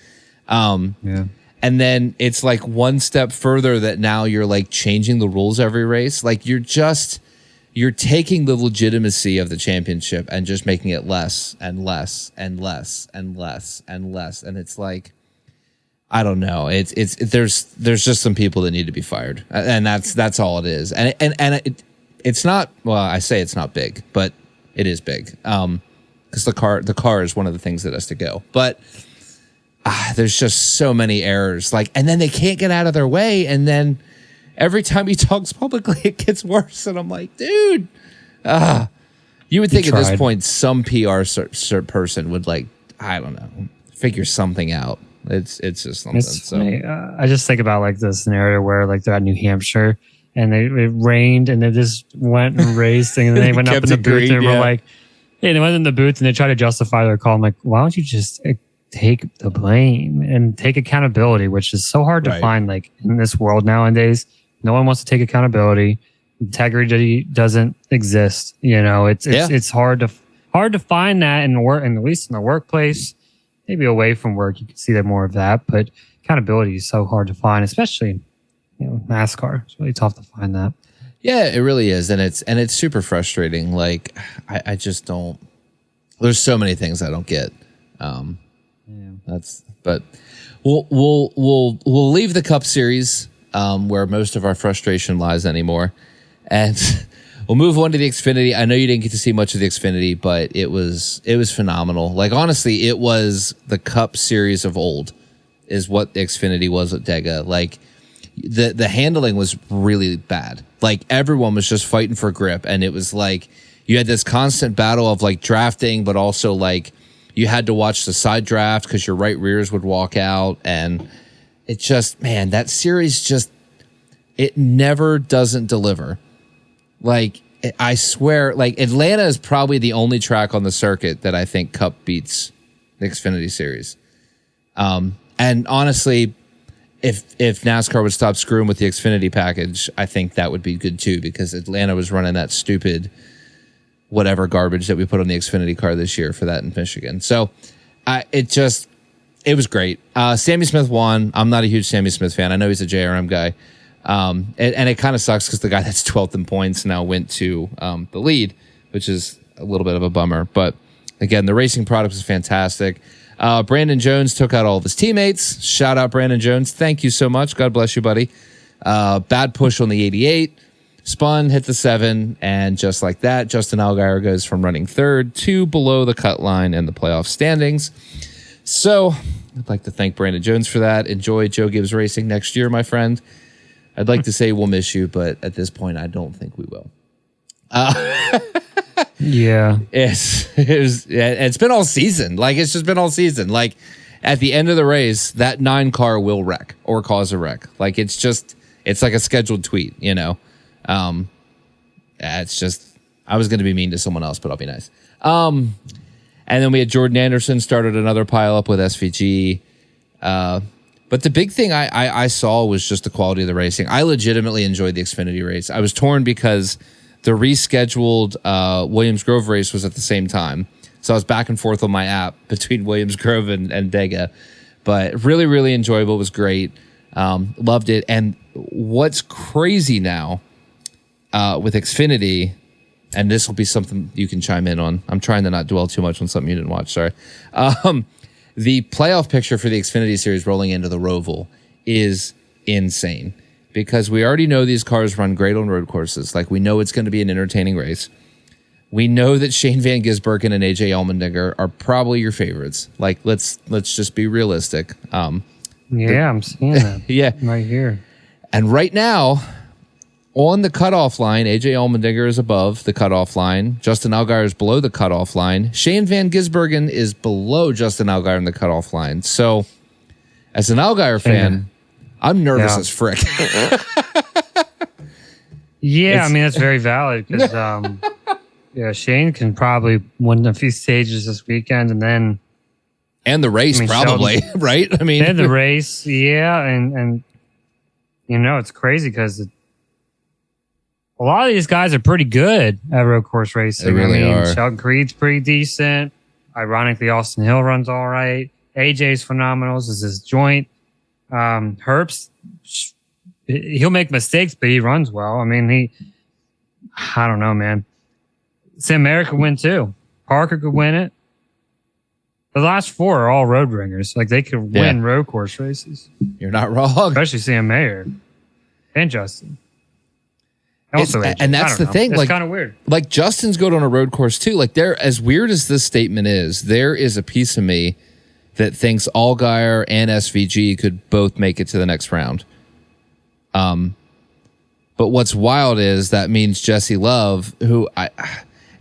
Yeah. And then it's like one step further that now you're like changing the rules every race. Like you're taking the legitimacy of the championship and just making it less and less and less and less and less. And it's like, I don't know. There's just some people that need to be fired, and that's all it is. And it's not. Well, I say it's not big, but it is big. Because the car is one of the things that has to go. But there's just so many errors. Like, and then they can't get out of their way. And then every time he talks publicly, it gets worse. And I'm like, dude, you would think at this point some PR person would like, I don't know, figure something out. It's just something. It's funny. I just think about like the scenario where like they're at New Hampshire and it rained and they just went and raced and then they went up in the booth and were like, yeah, they went in the booth and they tried to justify their call. I'm like, why don't you just take the blame and take accountability, which is so hard to find like in this world nowadays. No one wants to take accountability. Integrity doesn't exist. You know, it's hard to find that in work, and at least in the workplace. Maybe away from work, you can see that more of that, but accountability is so hard to find, especially, NASCAR. It's really tough to find that. Yeah, it really is, and it's super frustrating. Like, I just don't. There's so many things I don't get. But we'll leave the Cup Series where most of our frustration lies anymore, and we'll move on to the Xfinity. I know you didn't get to see much of the Xfinity, but it was phenomenal. Like, honestly, it was the Cup Series of old is what the Xfinity was at Dega. Like, the handling was really bad. Like, everyone was just fighting for grip, and it was like you had this constant battle of like drafting, but also like you had to watch the side draft because your right rears would walk out, and it just, man, that series just, it never doesn't deliver. Like, I swear, like, Atlanta is probably the only track on the circuit that I think Cup beats the Xfinity Series. And honestly, if NASCAR would stop screwing with the Xfinity package, I think that would be good too, because Atlanta was running that stupid whatever garbage that we put on the Xfinity car this year for that in Michigan. So it was great. Sammy Smith won. I'm not a huge Sammy Smith fan. I know he's a JRM guy. And it kind of sucks because the guy that's 12th in points now went to the lead, which is a little bit of a bummer. But again, the racing product was fantastic. Brandon Jones took out all of his teammates. Shout out Brandon Jones. Thank you so much. God bless you, buddy. Bad push on the 88. Spun, hit the 7, and just like that, Justin Allgaier goes from running third to below the cut line in the playoff standings. So I'd like to thank Brandon Jones for that. Enjoy Joe Gibbs Racing next year, my friend. I'd like to say we'll miss you, but at this point, I don't think we will. Yeah. It's been all season. Like, it's just been all season. Like, at the end of the race, that 9 car will wreck or cause a wreck. Like, it's like a scheduled tweet, you know? It's just, I was going to be mean to someone else, but I'll be nice. And then we had Jordan Anderson started another pileup with SVG. But the big thing I saw was just the quality of the racing. I legitimately enjoyed the Xfinity race. I was torn because the rescheduled Williams Grove race was at the same time. So I was back and forth on my app between Williams Grove and Dega. But really, really enjoyable. It was great. Loved it. And what's crazy now with Xfinity, and this will be something you can chime in on. I'm trying to not dwell too much on something you didn't watch. Sorry. The playoff picture for the Xfinity Series rolling into the Roval is insane because we already know these cars run great on road courses. Like, we know it's going to be an entertaining race. We know that Shane Van Gisbergen and AJ Allmendinger are probably your favorites. Like, let's just be realistic. I'm seeing that. Yeah, right here. And right now, on the cutoff line, AJ Allmendinger is above the cutoff line. Justin Allgaier is below the cutoff line. Shane Van Gisbergen is below Justin Allgaier in the cutoff line. So, as an Allgaier fan, I'm nervous as frick. Yeah, I mean, that's very valid because, Shane can probably win a few stages this weekend and the race, probably, Sheldon, right? I mean, and the race, yeah, and it's crazy because a lot of these guys are pretty good at road course racing. They really are. Sheldon Creed's pretty decent. Ironically, Austin Hill runs all right. AJ's phenomenal. This is his joint. Herbst, he'll make mistakes, but he runs well. I mean, I don't know, man. Sam Merrick could win too. Parker could win it. The last four are all road ringers. Like, they could win road course races. You're not wrong. Especially Sam Mayer and Justin. Also, and that's the thing. It's like, kind of weird. Like, Justin's good on a road course too. Like, as weird as this statement is, there is a piece of me that thinks Allgaier and SVG could both make it to the next round. But what's wild is that means Jesse Love,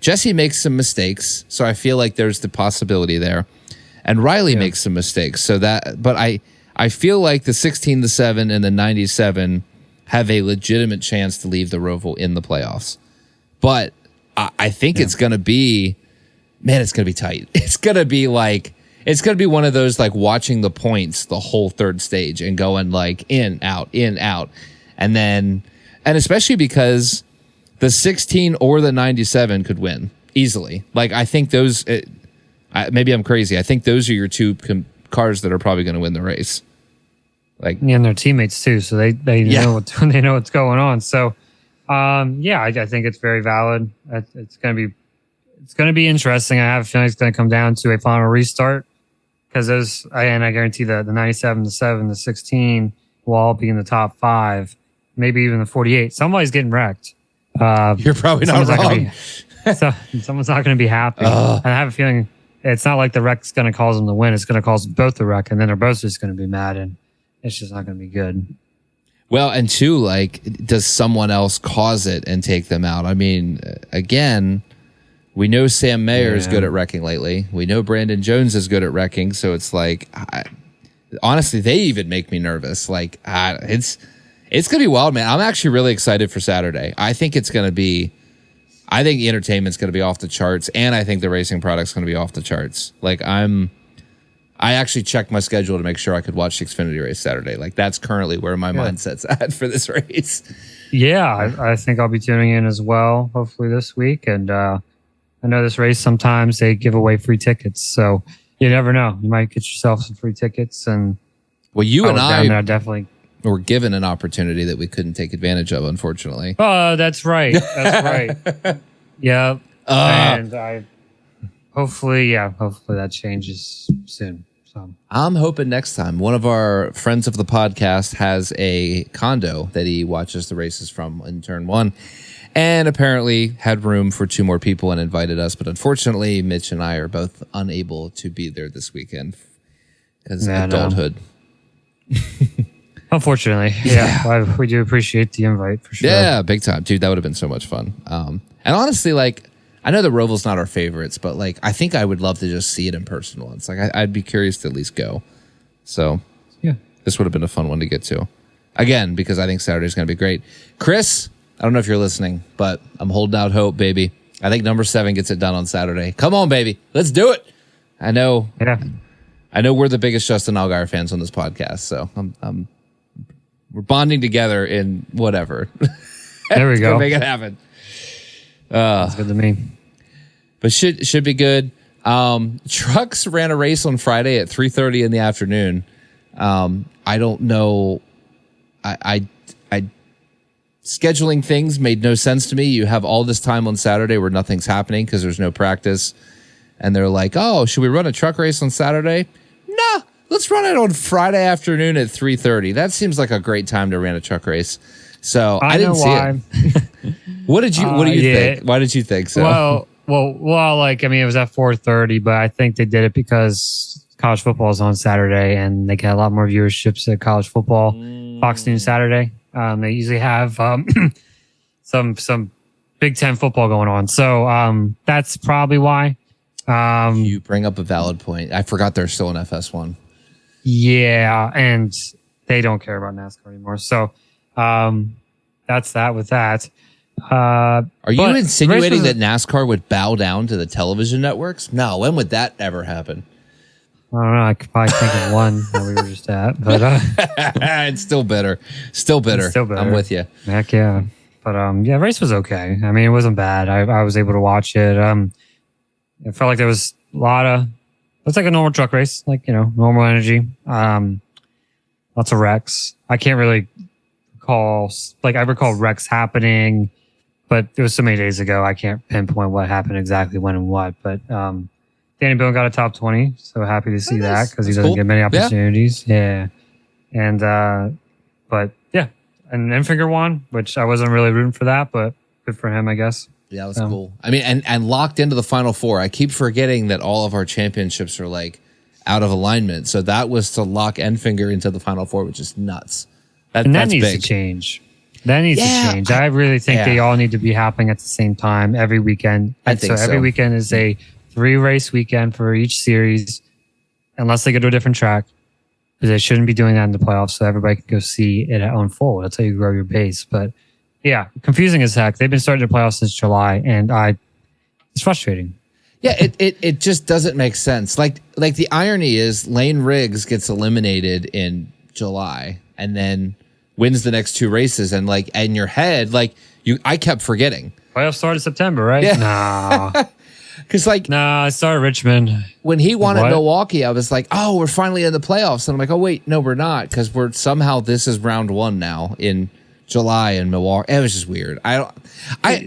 Jesse makes some mistakes, so I feel like there's the possibility there. And Riley makes some mistakes, but I feel like the 16, the 7, and the 97 have a legitimate chance to leave the Roval in the playoffs. But I think it's going to be, man, it's going to be tight. It's going to be one of those, like, watching the points the whole third stage and going like in, out. And especially because the 16 or the 97 could win easily. Like, I think those, maybe I'm crazy. I think those are your two cars that are probably going to win the race. Like, and their teammates too, so they know they know what's going on. So, I think it's very valid. It's gonna be interesting. I have a feeling it's gonna come down to a final restart because I guarantee that the 97, the 7, the 16 will all be in the top 5, maybe even the 48. Somebody's getting wrecked. You're probably not wrong. Someone's not going to be happy. And I have a feeling it's not like the wreck's going to cause them to win. It's going to cause both the wreck, and then they're both just going to be mad, and it's just not going to be good. Well, and two, like, does someone else cause it and take them out? I mean, again, we know Sam Mayer is good at wrecking lately. We know Brandon Jones is good at wrecking, so it's like, honestly, they even make me nervous. Like, it's going to be wild, man. I'm actually really excited for Saturday. I think the entertainment's going to be off the charts, and I think the racing product's going to be off the charts. Like, I actually checked my schedule to make sure I could watch the Xfinity race Saturday. Like, that's currently where my mindset's at for this race. Yeah, I think I'll be tuning in as well, hopefully this week. And I know this race, sometimes they give away free tickets, so you never know. You might get yourself some free tickets. And well, you and I definitely were given an opportunity that we couldn't take advantage of, unfortunately. Oh, that's right. That's right. Yeah. And hopefully that changes soon. So I'm hoping next time one of our friends of the podcast has a condo that he watches the races from in turn 1, and apparently had room for 2 more people and invited us. But unfortunately, Mitch and I are both unable to be there this weekend because of adulthood. Unfortunately, we do appreciate the invite for sure. Yeah, big time, dude. That would have been so much fun. And honestly, like, I know the Roval's not our favorites, but like, I think I would love to just see it in person once. Like, I'd be curious to at least go. So yeah, this would have been a fun one to get to. Again, because I think Saturday's going to be great. Chris, I don't know if you're listening, but I'm holding out hope, baby. I think number 7 gets it done on Saturday. Come on, baby. Let's do it. I know we're the biggest Justin Allgaier fans on this podcast, so we're bonding together in whatever. There we go. Make it happen. That's good to me. But should be good. Trucks ran a race on Friday at 3:30 in the afternoon. I don't know. I scheduling things made no sense to me. You have all this time on Saturday where nothing's happening because there's no practice, and they're like, "Oh, should we run a truck race on Saturday?" No, let's run it on Friday afternoon at 3:30. That seems like a great time to run a truck race. So I didn't see it. What do you think? Why did you think so? Well, like, I mean, it was at 4:30, but I think they did it because college football is on Saturday and they get a lot more viewerships at college football. Fox News Saturday. They usually have some Big Ten football going on. So that's probably why. You bring up a valid point. I forgot they're still in FS1. Yeah, and they don't care about NASCAR anymore. So that's that with that. Are you insinuating that NASCAR would bow down to the television networks? No, when would that ever happen? I don't know. I could probably think of one that we were just at, but it's still bitter. Still bitter. I'm with you. Heck yeah. But yeah, race was okay. I mean, it wasn't bad. I was able to watch it. It felt like there was a lot of. It's like a normal truck race, like normal energy. Lots of wrecks. I can't really recall. Like I recall wrecks happening, but it was so many days ago. I can't pinpoint what happened exactly when and what. But Danny Boone got a top 20, so happy to see that because he doesn't get many opportunities. Yeah. And but yeah, and Enfinger won, which I wasn't really rooting for that, but good for him, I guess. Yeah, that was cool. I mean, and locked into the Final Four. I keep forgetting that all of our championships are like out of alignment. So that was to lock Enfinger into the Final Four, which is nuts. That needs to change. That needs to change. I really think they all need to be happening at the same time every weekend. I think so. Every weekend is a 3-race weekend for each series, unless they go to a different track. Because they shouldn't be doing that in the playoffs, so everybody can go see it unfold. That's how you grow your base. But yeah, confusing as heck. They've been starting the playoffs since July, and it's frustrating. Yeah, it just doesn't make sense. Like the irony is Lane Riggs gets eliminated in July and then wins the next 2 races, and like in your head, I kept forgetting. Playoffs started September, right? Yeah. Nah. Because I started Richmond. When he won at Milwaukee, I was like, oh, we're finally in the playoffs. And I'm like, oh, wait, no, we're not. Because this is round 1 now in July in Milwaukee. It was just weird. Why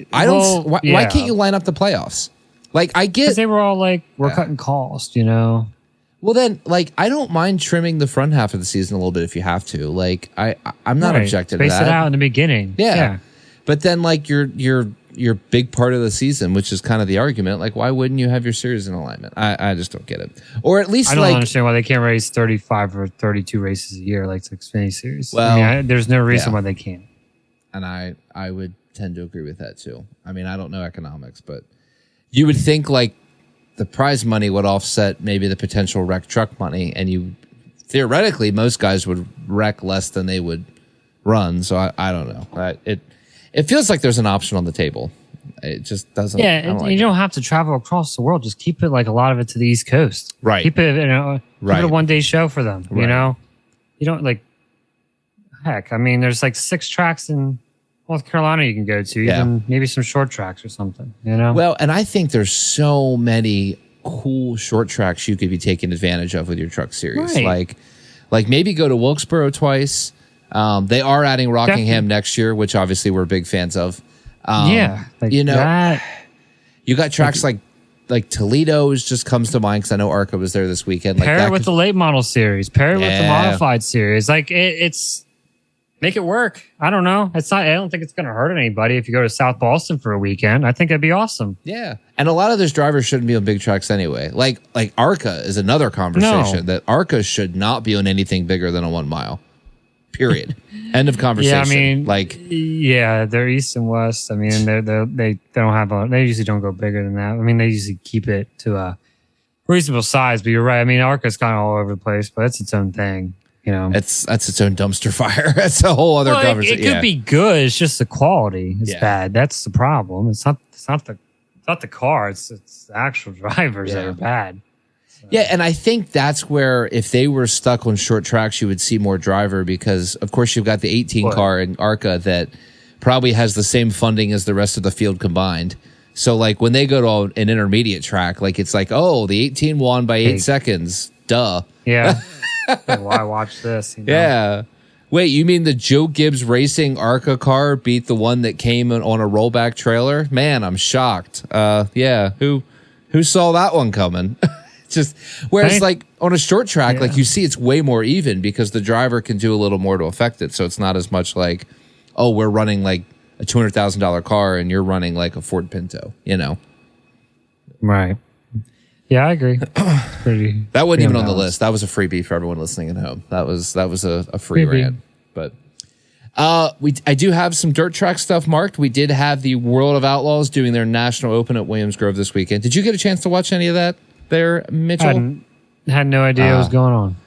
can't you line up the playoffs? Like, I get. Because they were all like, we're cutting cost, Well, then, I don't mind trimming the front half of the season a little bit if you have to. I'm not objecting to that. Space it out in the beginning. Yeah. But then, your big part of the season, which is kind of the argument, why wouldn't you have your series in alignment? I just don't get it. Or at least I don't understand why they can't race 35 or 32 races a year like the Xfinity series. Well, there's no reason why they can't. And I would tend to agree with that too. I mean, I don't know economics, but you would think the prize money would offset maybe the potential wreck truck money, and theoretically most guys would wreck less than they would run. So I don't know. It feels like there's an option on the table. It just doesn't. Yeah, you don't have to travel across the world. Just keep it a lot of it to the East Coast. Right. Keep it, keep it a 1-day show for them. Right. You don't heck. I mean, there's 6 tracks in North Carolina you can go to. Even maybe some short tracks or something. Well, and I think there's so many cool short tracks you could be taking advantage of with your truck series. Right. Like maybe go to Wilkesboro twice. They are adding Rockingham next year, which obviously we're big fans of. You got tracks like Toledo's just comes to mind because I know ARCA was there this weekend. Pair it with the late model series. Pair it with the modified series. It's make it work. I don't know. It's not. I don't think it's going to hurt anybody if you go to South Boston for a weekend. I think it'd be awesome. Yeah, and a lot of those drivers shouldn't be on big tracks anyway. Like ARCA is another conversation that ARCA should not be on anything bigger than a 1 mile. Period. End of conversation. Yeah, I mean, they're east and west. I mean, they don't have they usually don't go bigger than that. I mean, they usually keep it to a reasonable size. But you're right. I mean, ARCA's kind of all over the place, but it's its own thing. That's its own dumpster fire. That's a whole other conversation. It could be good. It's just the quality is bad. That's the problem. It's not the car. It's the actual drivers that are bad. Yeah, and I think that's where if they were stuck on short tracks, you would see more driver because, of course, you've got the 18 car in ARCA that probably has the same funding as the rest of the field combined. So, when they go to an intermediate track, it's the 18 won by 8 seconds. Duh. Yeah. Why watch this? Yeah. Wait, you mean the Joe Gibbs Racing ARCA car beat the one that came on a rollback trailer? Man, I'm shocked. Who saw that one coming? Just whereas on a short track, you see it's way more even because the driver can do a little more to affect it. So it's not as much we're running a $200,000 car and you're running a Ford Pinto, Right. Yeah, I agree. That wasn't even on the list. That was a freebie for everyone listening at home. That was a free rant. But I do have some dirt track stuff marked. We did have the World of Outlaws doing their National Open at Williams Grove this weekend. Did you get a chance to watch any of that there, Mitchell? Had no idea what was going on.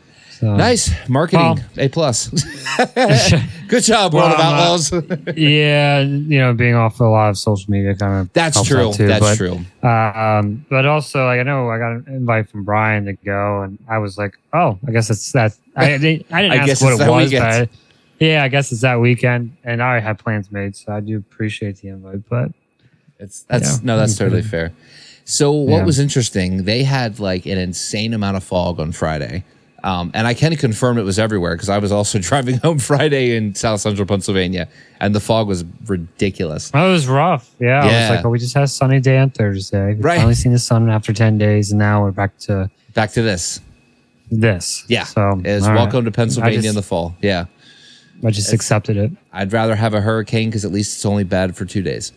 So. Nice. Marketing. A+. Good job, World of Outlaws. Being off a lot of social media kind of That's true. That's true. But also, I know I got an invite from Brian to go, and I was like, oh, I guess it's that. I didn't ask what it was, but Yeah, I guess it's that weekend, and I already had plans made, so I do appreciate the invite. But that's totally fair. So what was interesting? They had like an insane amount of fog on Friday, and I can confirm it was everywhere because I was also driving home Friday in South Central Pennsylvania, and the fog was ridiculous. Oh, it was rough. Yeah, I was like, we just had a sunny day on Thursday. We've finally seen the sun after 10 days, and now we're back to this. Yeah. So it's welcome to Pennsylvania in the fall. Yeah. I just accepted it. I'd rather have a hurricane because at least it's only bad for 2 days.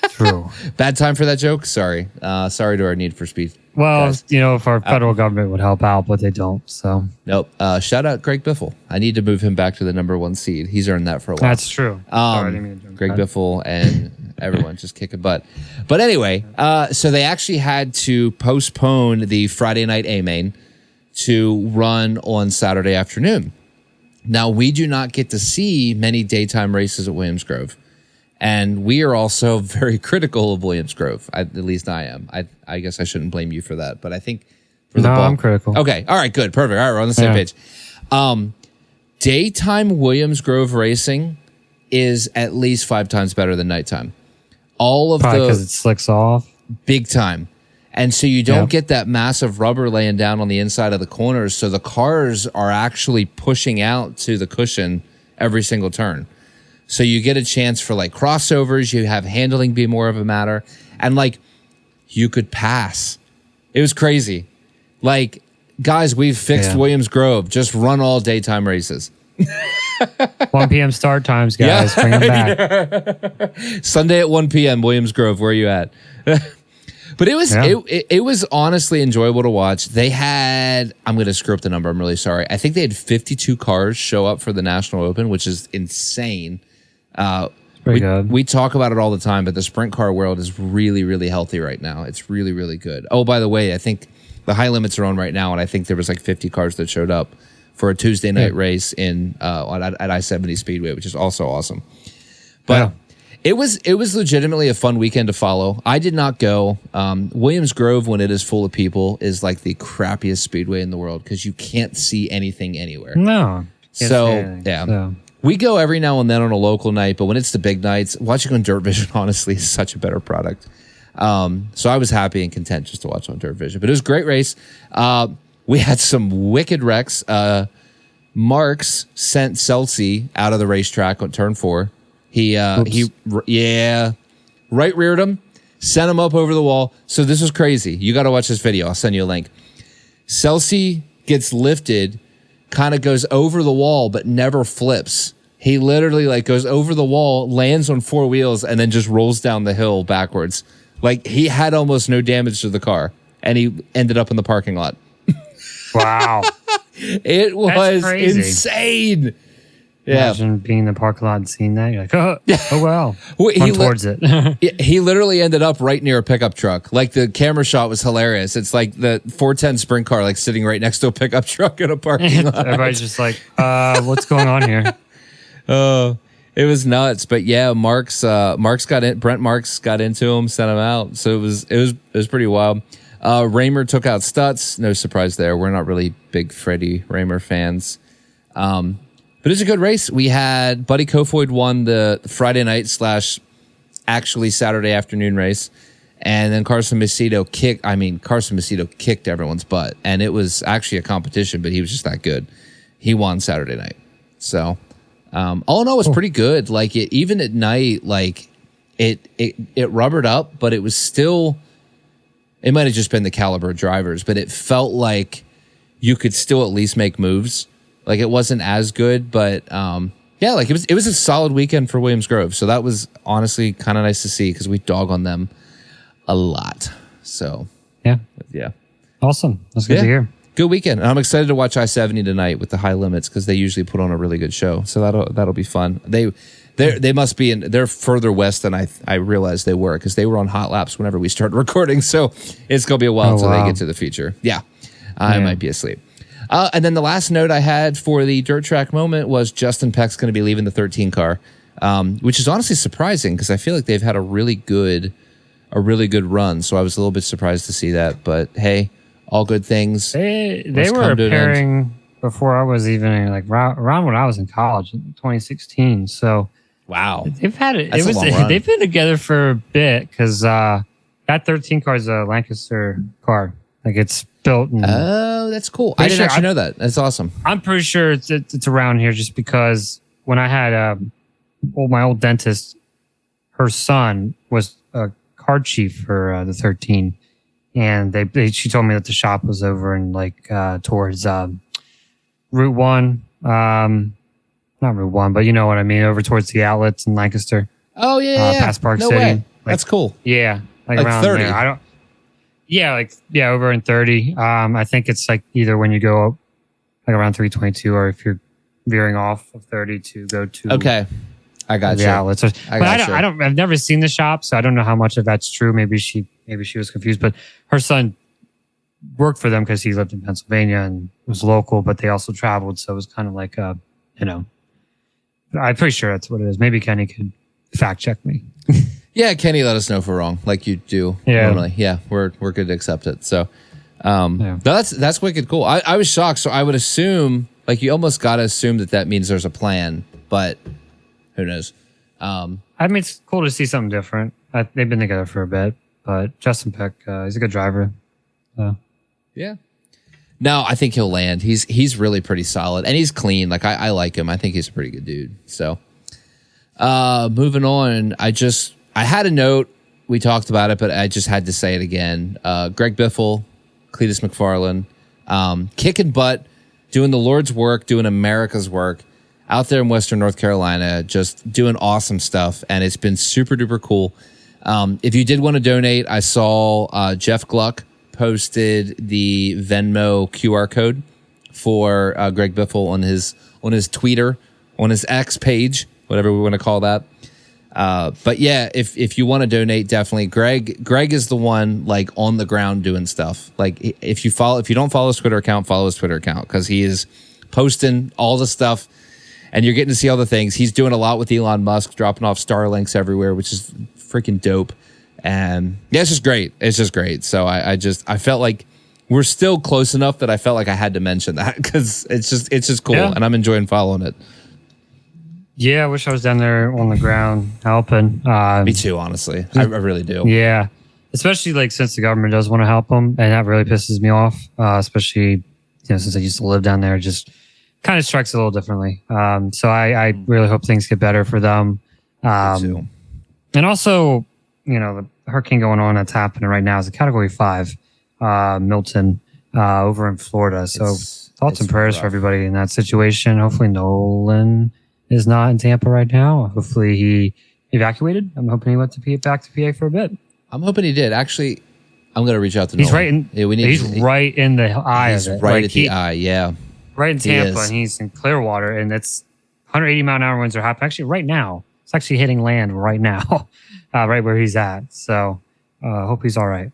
True. Bad time for that joke. Sorry. Sorry to our Need for Speed. Well, guys. If our federal government would help out, but they don't. So nope. Shout out Greg Biffle. I need to move him back to the #1 seed. He's earned that for a while. That's true. Greg Biffle and everyone just kicking butt. But anyway, so they actually had to postpone the Friday night A-Main to run on Saturday afternoon. Now, we do not get to see many daytime races at Williams Grove. And we are also very critical of Williams Grove. At least I am. I guess I shouldn't blame you for that. But I think for I'm critical. Okay. All right. Good. Perfect. All right. We're on the same page. Daytime Williams Grove racing is at least 5 times better than nighttime. Probably because it slicks off. Big time. And so you don't get that massive rubber laying down on the inside of the corners. So the cars are actually pushing out to the cushion every single turn. So you get a chance for like crossovers. You have handling be more of a matter. And like you could pass. It was crazy. Like, guys, we've fixed Williams Grove. Just run all daytime races. 1 p.m. start times, guys. Bring them back. Sunday at 1 p.m. Williams Grove. Where are you at? But it was it was honestly enjoyable to watch. They had, I'm going to screw up the number. I'm really sorry. I think they had 52 cars show up for the National Open, which is insane. Pretty good. We talk about it all the time, but the sprint car world is really, really healthy right now. It's really, really good. Oh, by the way, I think the high limits are on right now, and I think there was like 50 cars that showed up for a Tuesday night race at I-70 Speedway, which is also awesome. But it was legitimately a fun weekend to follow. I did not go. Williams Grove, when it is full of people, is like the crappiest speedway in the world because you can't see anything anywhere. No. So. We go every now and then on a local night, but when it's the big nights, watching on Dirt Vision, honestly, is such a better product. So I was happy and content just to watch on Dirt Vision. But it was a great race. We had some wicked wrecks. Marks sent Celsi out of the racetrack on turn 4. He right reared him, sent him up over the wall. So this was crazy. You got to watch this video. I'll send you a link. Celsi gets lifted, kind of goes over the wall, but never flips. He literally like goes over the wall, lands on 4 wheels, and then just rolls down the hill backwards. Like he had almost no damage to the car, and he ended up in the parking lot. Wow. It was insane. Imagine being in the parking lot and seeing that. You're like, oh well. Run towards it. He literally ended up right near a pickup truck. Like the camera shot was hilarious. It's like the 410 sprint car, like sitting right next to a pickup truck in a parking lot. Everybody's just like, what's going on here? Oh, it was nuts. But yeah, Brent Marks got into him, sent him out. So it was pretty wild. Raymer took out Stutz. No surprise there. We're not really big Freddie Raymer fans. But it was a good race. We had Buddy Kofoid won the Friday night / actually Saturday afternoon race. And then Carson Macedo kicked everyone's butt. And it was actually a competition, but he was just that good. He won Saturday night. So, all in all, it was pretty good. Like even at night, like it rubbered up, but it was still, it might have just been the caliber of drivers, but it felt like you could still at least make moves. Like it wasn't as good, but like it was a solid weekend for Williams Grove. So that was honestly kind of nice to see because we dog on them a lot. So yeah, awesome. That's good to hear. Good weekend. And I'm excited to watch I-70 tonight with the high limits because they usually put on a really good show. So that'll be fun. They must be they're further west than I realized they were because they were on hot laps whenever we started recording. So it's gonna be a while until they get to the feature. Yeah, I might be asleep. And then the last note I had for the dirt track moment was Justin Peck's going to be leaving the 13 car, which is honestly surprising because I feel like they've had a really good run. So I was a little bit surprised to see that. But hey, all good things. They were a pairing before I was even like around when I was in college in 2016. So wow, they've had it. They've been together for a bit because that 13 car is a Lancaster car. Like it's built. Oh, that's cool. I didn't actually know that. That's awesome. I'm pretty sure it's around here just because when I had my old dentist, her son was a car chief for the 13, and she told me that the shop was over in like towards Route 1, not Route 1, but you know what I mean, over towards the outlets in Lancaster. Oh yeah, past Park City. Way. That's cool. Yeah, like around 30. there. Over in 30. I think it's like either when you go up like around 322, or if you're veering off of 30 to go to. Okay, I got the you. outlets. I've never seen the shop, so I don't know how much of that's true. Maybe she was confused, but her son worked for them because he lived in Pennsylvania and was local, but they also traveled, so it was kind of like I'm pretty sure that's what it is. Maybe Kenny could fact check me. Yeah, Kenny, let us know if we're wrong, like you do normally. Yeah, we're good to accept it. So, that's wicked cool. I was shocked. So I would assume, like, you almost got to assume that means there's a plan, but who knows? I mean, it's cool to see something different. They've been together for a bit, but Justin Peck, he's a good driver. So. Yeah. No, I think he'll land. He's really pretty solid, and he's clean. Like I like him. I think he's a pretty good dude. So, moving on. I had a note. We talked about it, but I just had to say it again. Greg Biffle, Cletus McFarland, kicking butt, doing the Lord's work, doing America's work out there in Western North Carolina, just doing awesome stuff. And it's been super duper cool. If you did want to donate, I saw Jeff Gluck posted the Venmo QR code for Greg Biffle on his Twitter, on his X page, whatever we want to call that. But yeah, if you want to donate, definitely. Greg is the one like on the ground doing stuff. Like if you don't follow his Twitter account, follow his Twitter account, because he is posting all the stuff and you're getting to see all the things. He's doing a lot with Elon Musk, dropping off Starlinks everywhere, which is freaking dope. And yeah, it's just great. It's just great. So I felt like we're still close enough that I felt like I had to mention that, because it's just cool, and I'm enjoying following it. Yeah, I wish I was down there on the ground helping. Me too, honestly. I really do. Yeah, especially like since the government does want to help them, and that really pisses me off. Especially since I used to live down there, it just kind of strikes a little differently. So I really hope things get better for them. Me too. And also, the hurricane going on that's happening right now is a Category 5, Milton, over in Florida. So thoughts and prayers for everybody in that situation. Hopefully Nolan is not in Tampa right now. Hopefully he evacuated. I'm hoping he went back to PA for a bit. I'm hoping he did. Actually, I'm going to reach out to Nolan. He's Nolan. Right in the eye of it. He's right at the eye, yeah. Right in Tampa, and he's in Clearwater, and it's 180 mile an hour winds are happening. Actually, right now. It's actually hitting land right now, right where he's at. So hope he's all right.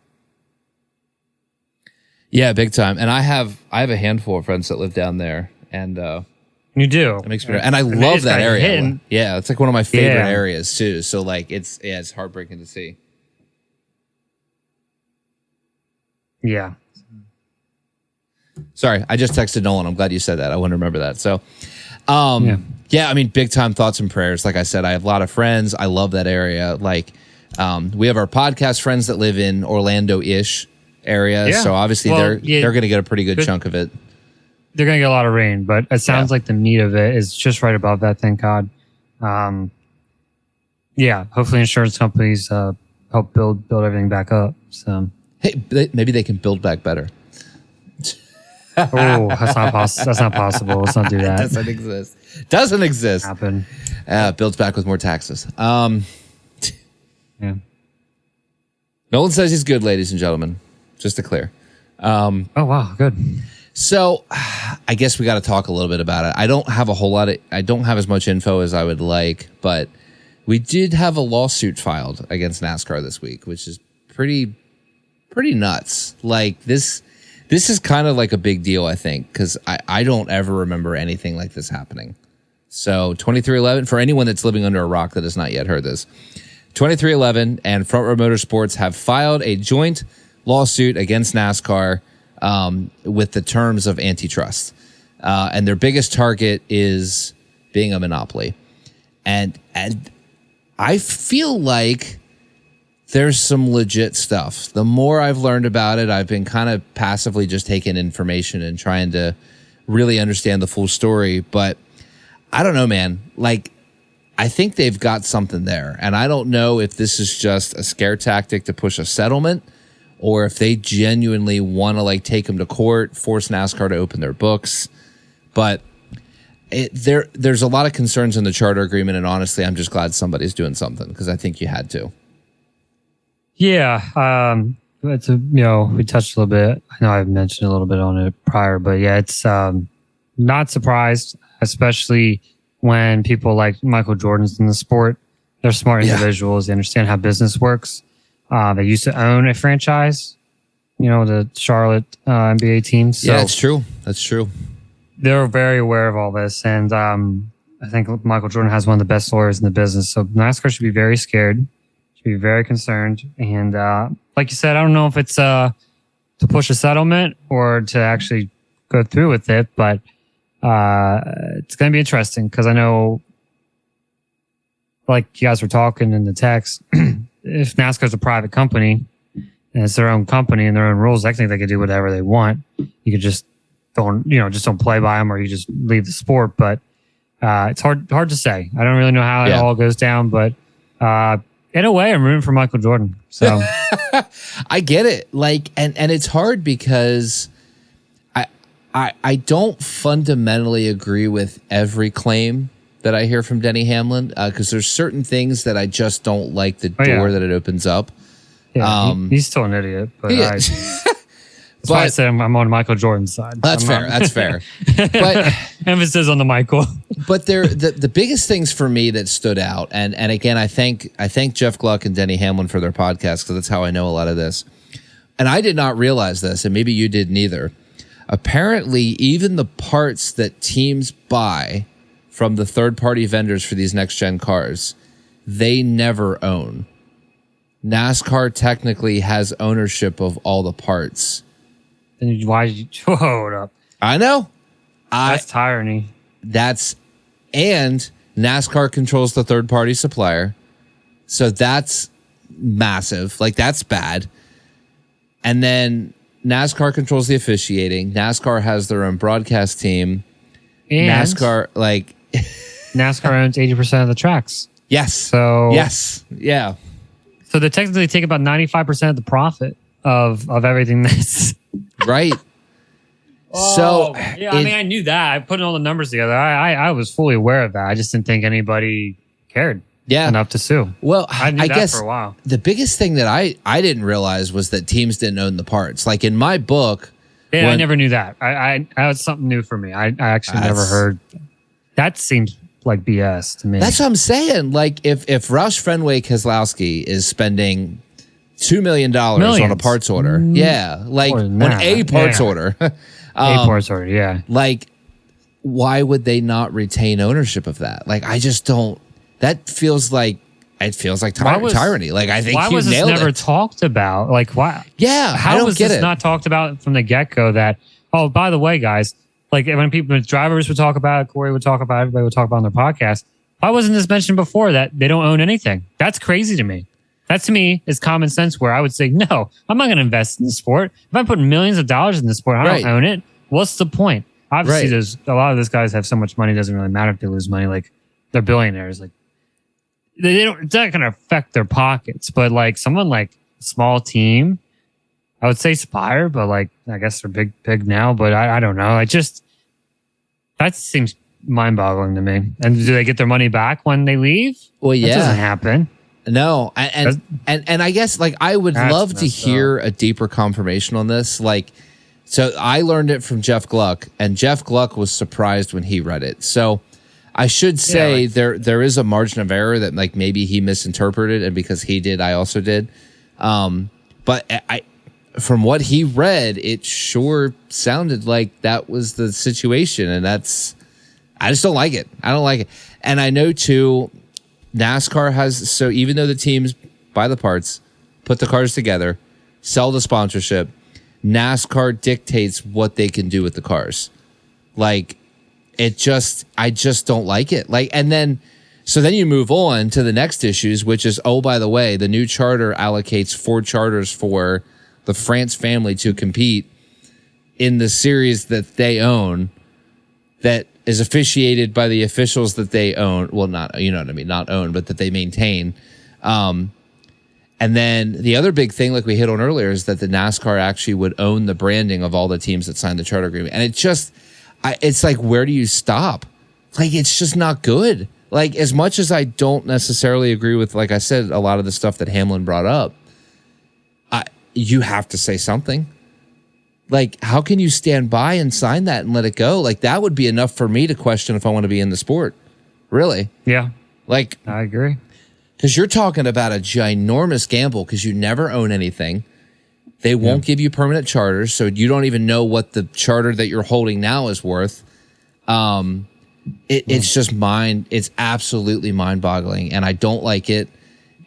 Yeah, big time. And I have a handful of friends that live down there, and you do. It makes me, and I love that area. Yeah, it's like one of my favorite areas too. So like it's heartbreaking to see. Yeah. Sorry, I just texted Nolan. I'm glad you said that. I want to remember that. So, yeah, I mean, big time thoughts and prayers. Like I said, I have a lot of friends. I love that area. Like, we have our podcast friends that live in Orlando-ish area. Yeah. So obviously they're going to get a pretty good chunk of it. They're going to get a lot of rain, but it sounds like the meat of it is just right above that, thank God. Hopefully insurance companies help build everything back up. So hey, maybe they can build back better. Oh, that's not possible. Let's not do that. Doesn't exist. Happen. Builds back with more taxes. Yeah. Nolan says he's good, ladies and gentlemen. Just to clear. Oh wow, good. So, I guess we got to talk a little bit about it. I don't have as much info as I would like, but we did have a lawsuit filed against NASCAR this week, which is pretty nuts. Like this is kind of like a big deal, I think, because I don't ever remember anything like this happening. So 2311, for anyone that's living under a rock that has not yet heard this, 2311 and Front Row Motorsports have filed a joint lawsuit against NASCAR with the terms of antitrust. and their biggest target is being a monopoly. And I feel like there's some legit stuff. The more I've learned about it, I've been kind of passively just taking information and trying to really understand the full story. But I don't know, man. Like, I think they've got something there. And I don't know if this is just a scare tactic to push a settlement or if they genuinely want to like take them to court, force NASCAR to open their books. But there's a lot of concerns in the charter agreement. And honestly, I'm just glad somebody's doing something because I think you had to. Yeah. It's we touched a little bit. I know I've mentioned a little bit on it prior, but yeah, it's not surprised, especially when people like Michael Jordan's in the sport. They're smart individuals. They understand how business works. They used to own a franchise, the Charlotte NBA team. So yeah, that's true. That's true. They're very aware of all this. And I think Michael Jordan has one of the best lawyers in the business. So NASCAR should be very scared, should be very concerned. And like you said, I don't know if it's to push a settlement or to actually go through with it, but it's going to be interesting because I know, like you guys were talking in the text, if NASCAR is a private company and it's their own company and their own rules, I think they can do whatever they want. You could just don't play by them or you just leave the sport. But it's hard to say. I don't really know how it all goes down, but in a way, I'm rooting for Michael Jordan. So I get it. Like, and it's hard because I don't fundamentally agree with every claim that I hear from Denny Hamlin because there's certain things that I just don't like the door that it opens up. Yeah, he's still an idiot, but that's why I said I'm on Michael Jordan's side. That's fair. That's fair. But emphasis on the Michael. But the biggest things for me that stood out, and again, I thank Jeff Gluck and Denny Hamlin for their podcast because that's how I know a lot of this. And I did not realize this, and maybe you did neither. Apparently, even the parts that teams buy from the third-party vendors for these next-gen cars, they never own. NASCAR technically has ownership of all the parts. Then why did you hold up? I know. That's tyranny. And NASCAR controls the third-party supplier. So that's massive. Like, that's bad. And then NASCAR controls the officiating. NASCAR has their own broadcast team. And NASCAR owns 80% of the tracks. Yes. So yes. Yeah. So they technically take about 95% of the profit of everything that's right. So yeah, I mean, I knew that. I put all the numbers together. I was fully aware of that. I just didn't think anybody cared enough to sue. Well, I knew that guess for a while. The biggest thing that I didn't realize was that teams didn't own the parts. Like in my book. Yeah, I never knew that. I was something new for me. I actually never heard. That seems like BS to me. That's what I'm saying. Like if Roush Fenway Keselowski is spending $2 million on a parts order. Yeah. Like on a parts order. Parts order, yeah. Like, why would they not retain ownership of that? Like, I just don't. That feels like tyranny. Like, I think why was this never talked about? Like, why? Yeah, how was this not talked about from the get go? That by the way, guys, like when drivers would talk about it, Corey would talk about it, everybody would talk about it on their podcast. Why wasn't this mentioned before that they don't own anything? That's crazy to me. That to me is common sense where I would say, no, I'm not going to invest in the sport. If I'm putting millions of dollars in the sport, I don't own it. What's the point? Obviously, there's a lot of these guys have so much money, it doesn't really matter if they lose money. Like they're billionaires. Like they don't, it's not going to affect their pockets. But like someone like a small team, I would say Spire, but like I guess they're big now. But I don't know. That seems mind-boggling to me. And do they get their money back when they leave? Well, yeah, that doesn't happen. No, and I guess like I would love to hear a deeper confirmation on this. Like, so I learned it from Jeff Gluck, and Jeff Gluck was surprised when he read it. So I should say there is a margin of error that like maybe he misinterpreted, and because he did, I also did. But from what he read, it sure sounded like that was the situation, and I just don't like it. I don't like it, and I know too. NASCAR has, so even though the teams buy the parts, put the cars together, sell the sponsorship, NASCAR dictates what they can do with the cars. Like, I just don't like it. Like, so then you move on to the next issues, which is, oh, by the way, the new charter allocates 4 charters for the France family to compete in the series that they own, that is officiated by the officials that they own. Well, not, you know what I mean? Not own, but that they maintain. And then the other big thing, like we hit on earlier, is that the NASCAR actually would own the branding of all the teams that signed the charter agreement. And it's like, where do you stop? Like, it's just not good. Like, as much as I don't necessarily agree with, like I said, a lot of the stuff that Hamlin brought up, you have to say something. Like, how can you stand by and sign that and let it go? Like, that would be enough for me to question if I want to be in the sport. Really? Yeah. Like, I agree. Because you're talking about a ginormous gamble because you never own anything. They won't give you permanent charters, so you don't even know what the charter that you're holding now is worth. It's just it's absolutely mind-boggling, and I don't like it.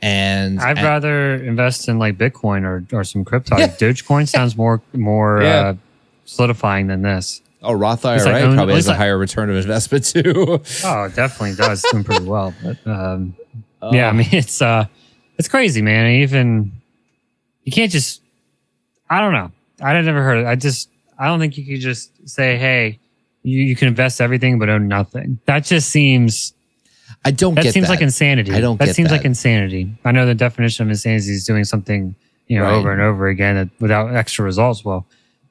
And I'd rather invest in like Bitcoin or some crypto. Dogecoin sounds more solidifying than this. Oh, Roth IRA probably has a higher return of investment too. Oh, it definitely does. Doing pretty well. But yeah, I mean, it's crazy, man. Even you can't just. I don't know. I've never heard it. I don't think you could just say, hey, you can invest everything but own nothing. That just seems. I don't get that. That seems like insanity. I don't get that. That seems like insanity. I know the definition of insanity is doing something, over and over again without extra results. Well,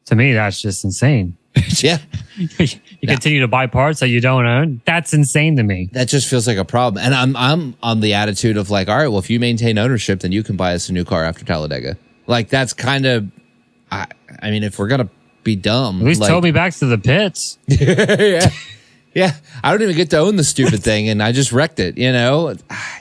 to me, that's just insane. Yeah. You continue to buy parts that you don't own. That's insane to me. That just feels like a problem. And I'm on the attitude of like, all right, well, if you maintain ownership, then you can buy us a new car after Talladega. Like, that's kind of, I mean, if we're going to be dumb. At least tow me back to the pits. Yeah. Yeah. I don't even get to own the stupid thing, and I just wrecked it,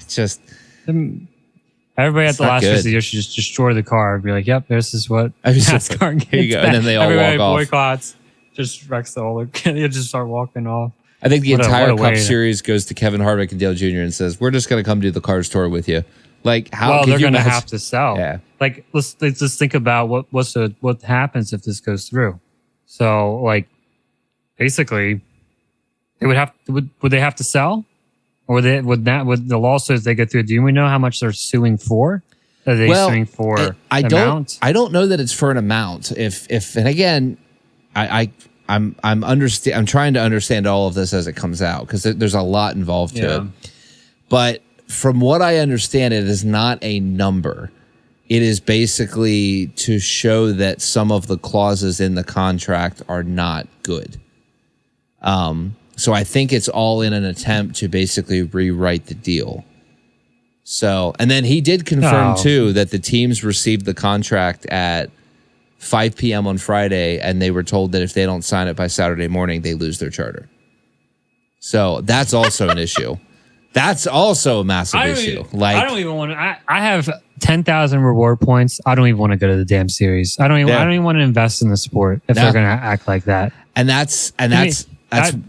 Just. Everybody at the last race of the year should just destroy the car and be like, yep, this is what NASCAR gets. Here you go. And then they all walk off. Boycotts. Just wrecks the whole. You just start walking off. I think the entire Cup Series goes to Kevin Harvick and Dale Jr. and says, "We're just going to come do the Cars Tour with you." Like, how? Well, they're going to have to sell. Yeah. Like, let's just think about what happens if this goes through. So, like, basically, they would they have to sell, or would the lawsuits they get through? Do we know how much they're suing for? Are they suing for amount? I don't know that it's for an amount. If and again, I'm trying to understand all of this as it comes out because there's a lot involved to it. But from what I understand, it is not a number. It is basically to show that some of the clauses in the contract are not good. So I think it's all in an attempt to basically rewrite the deal. So, and then he did confirm too that the teams received the contract at 5 p.m. on Friday, and they were told that if they don't sign it by Saturday morning, they lose their charter. So that's also an issue. That's also a massive issue. I don't even want to. I have 10,000 reward points. I don't even want to go to the damn series. I don't even want to invest in the sport if they're going to act like that. And that's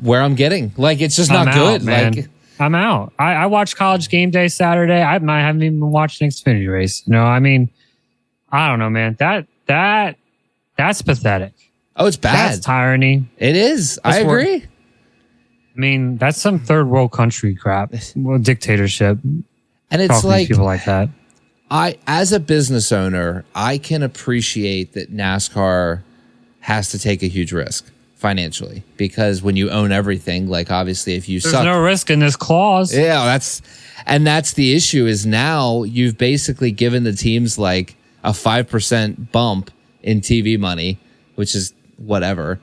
where I'm getting. Like, it's just not good. Man. Like, I'm out. I watched College Game Day Saturday. I haven't even watched an Xfinity race. I mean, I don't know, man. That's pathetic. Oh, it's bad. That's tyranny. It is. I agree. I mean, that's some third world country crap. Dictatorship. And it's like people like that. As a business owner, I can appreciate that NASCAR has to take a huge risk financially, because when you own everything, like, obviously if you There's no risk in this clause. Yeah, that's the issue, is now you've basically given the teams like a 5% bump in TV money, which is whatever.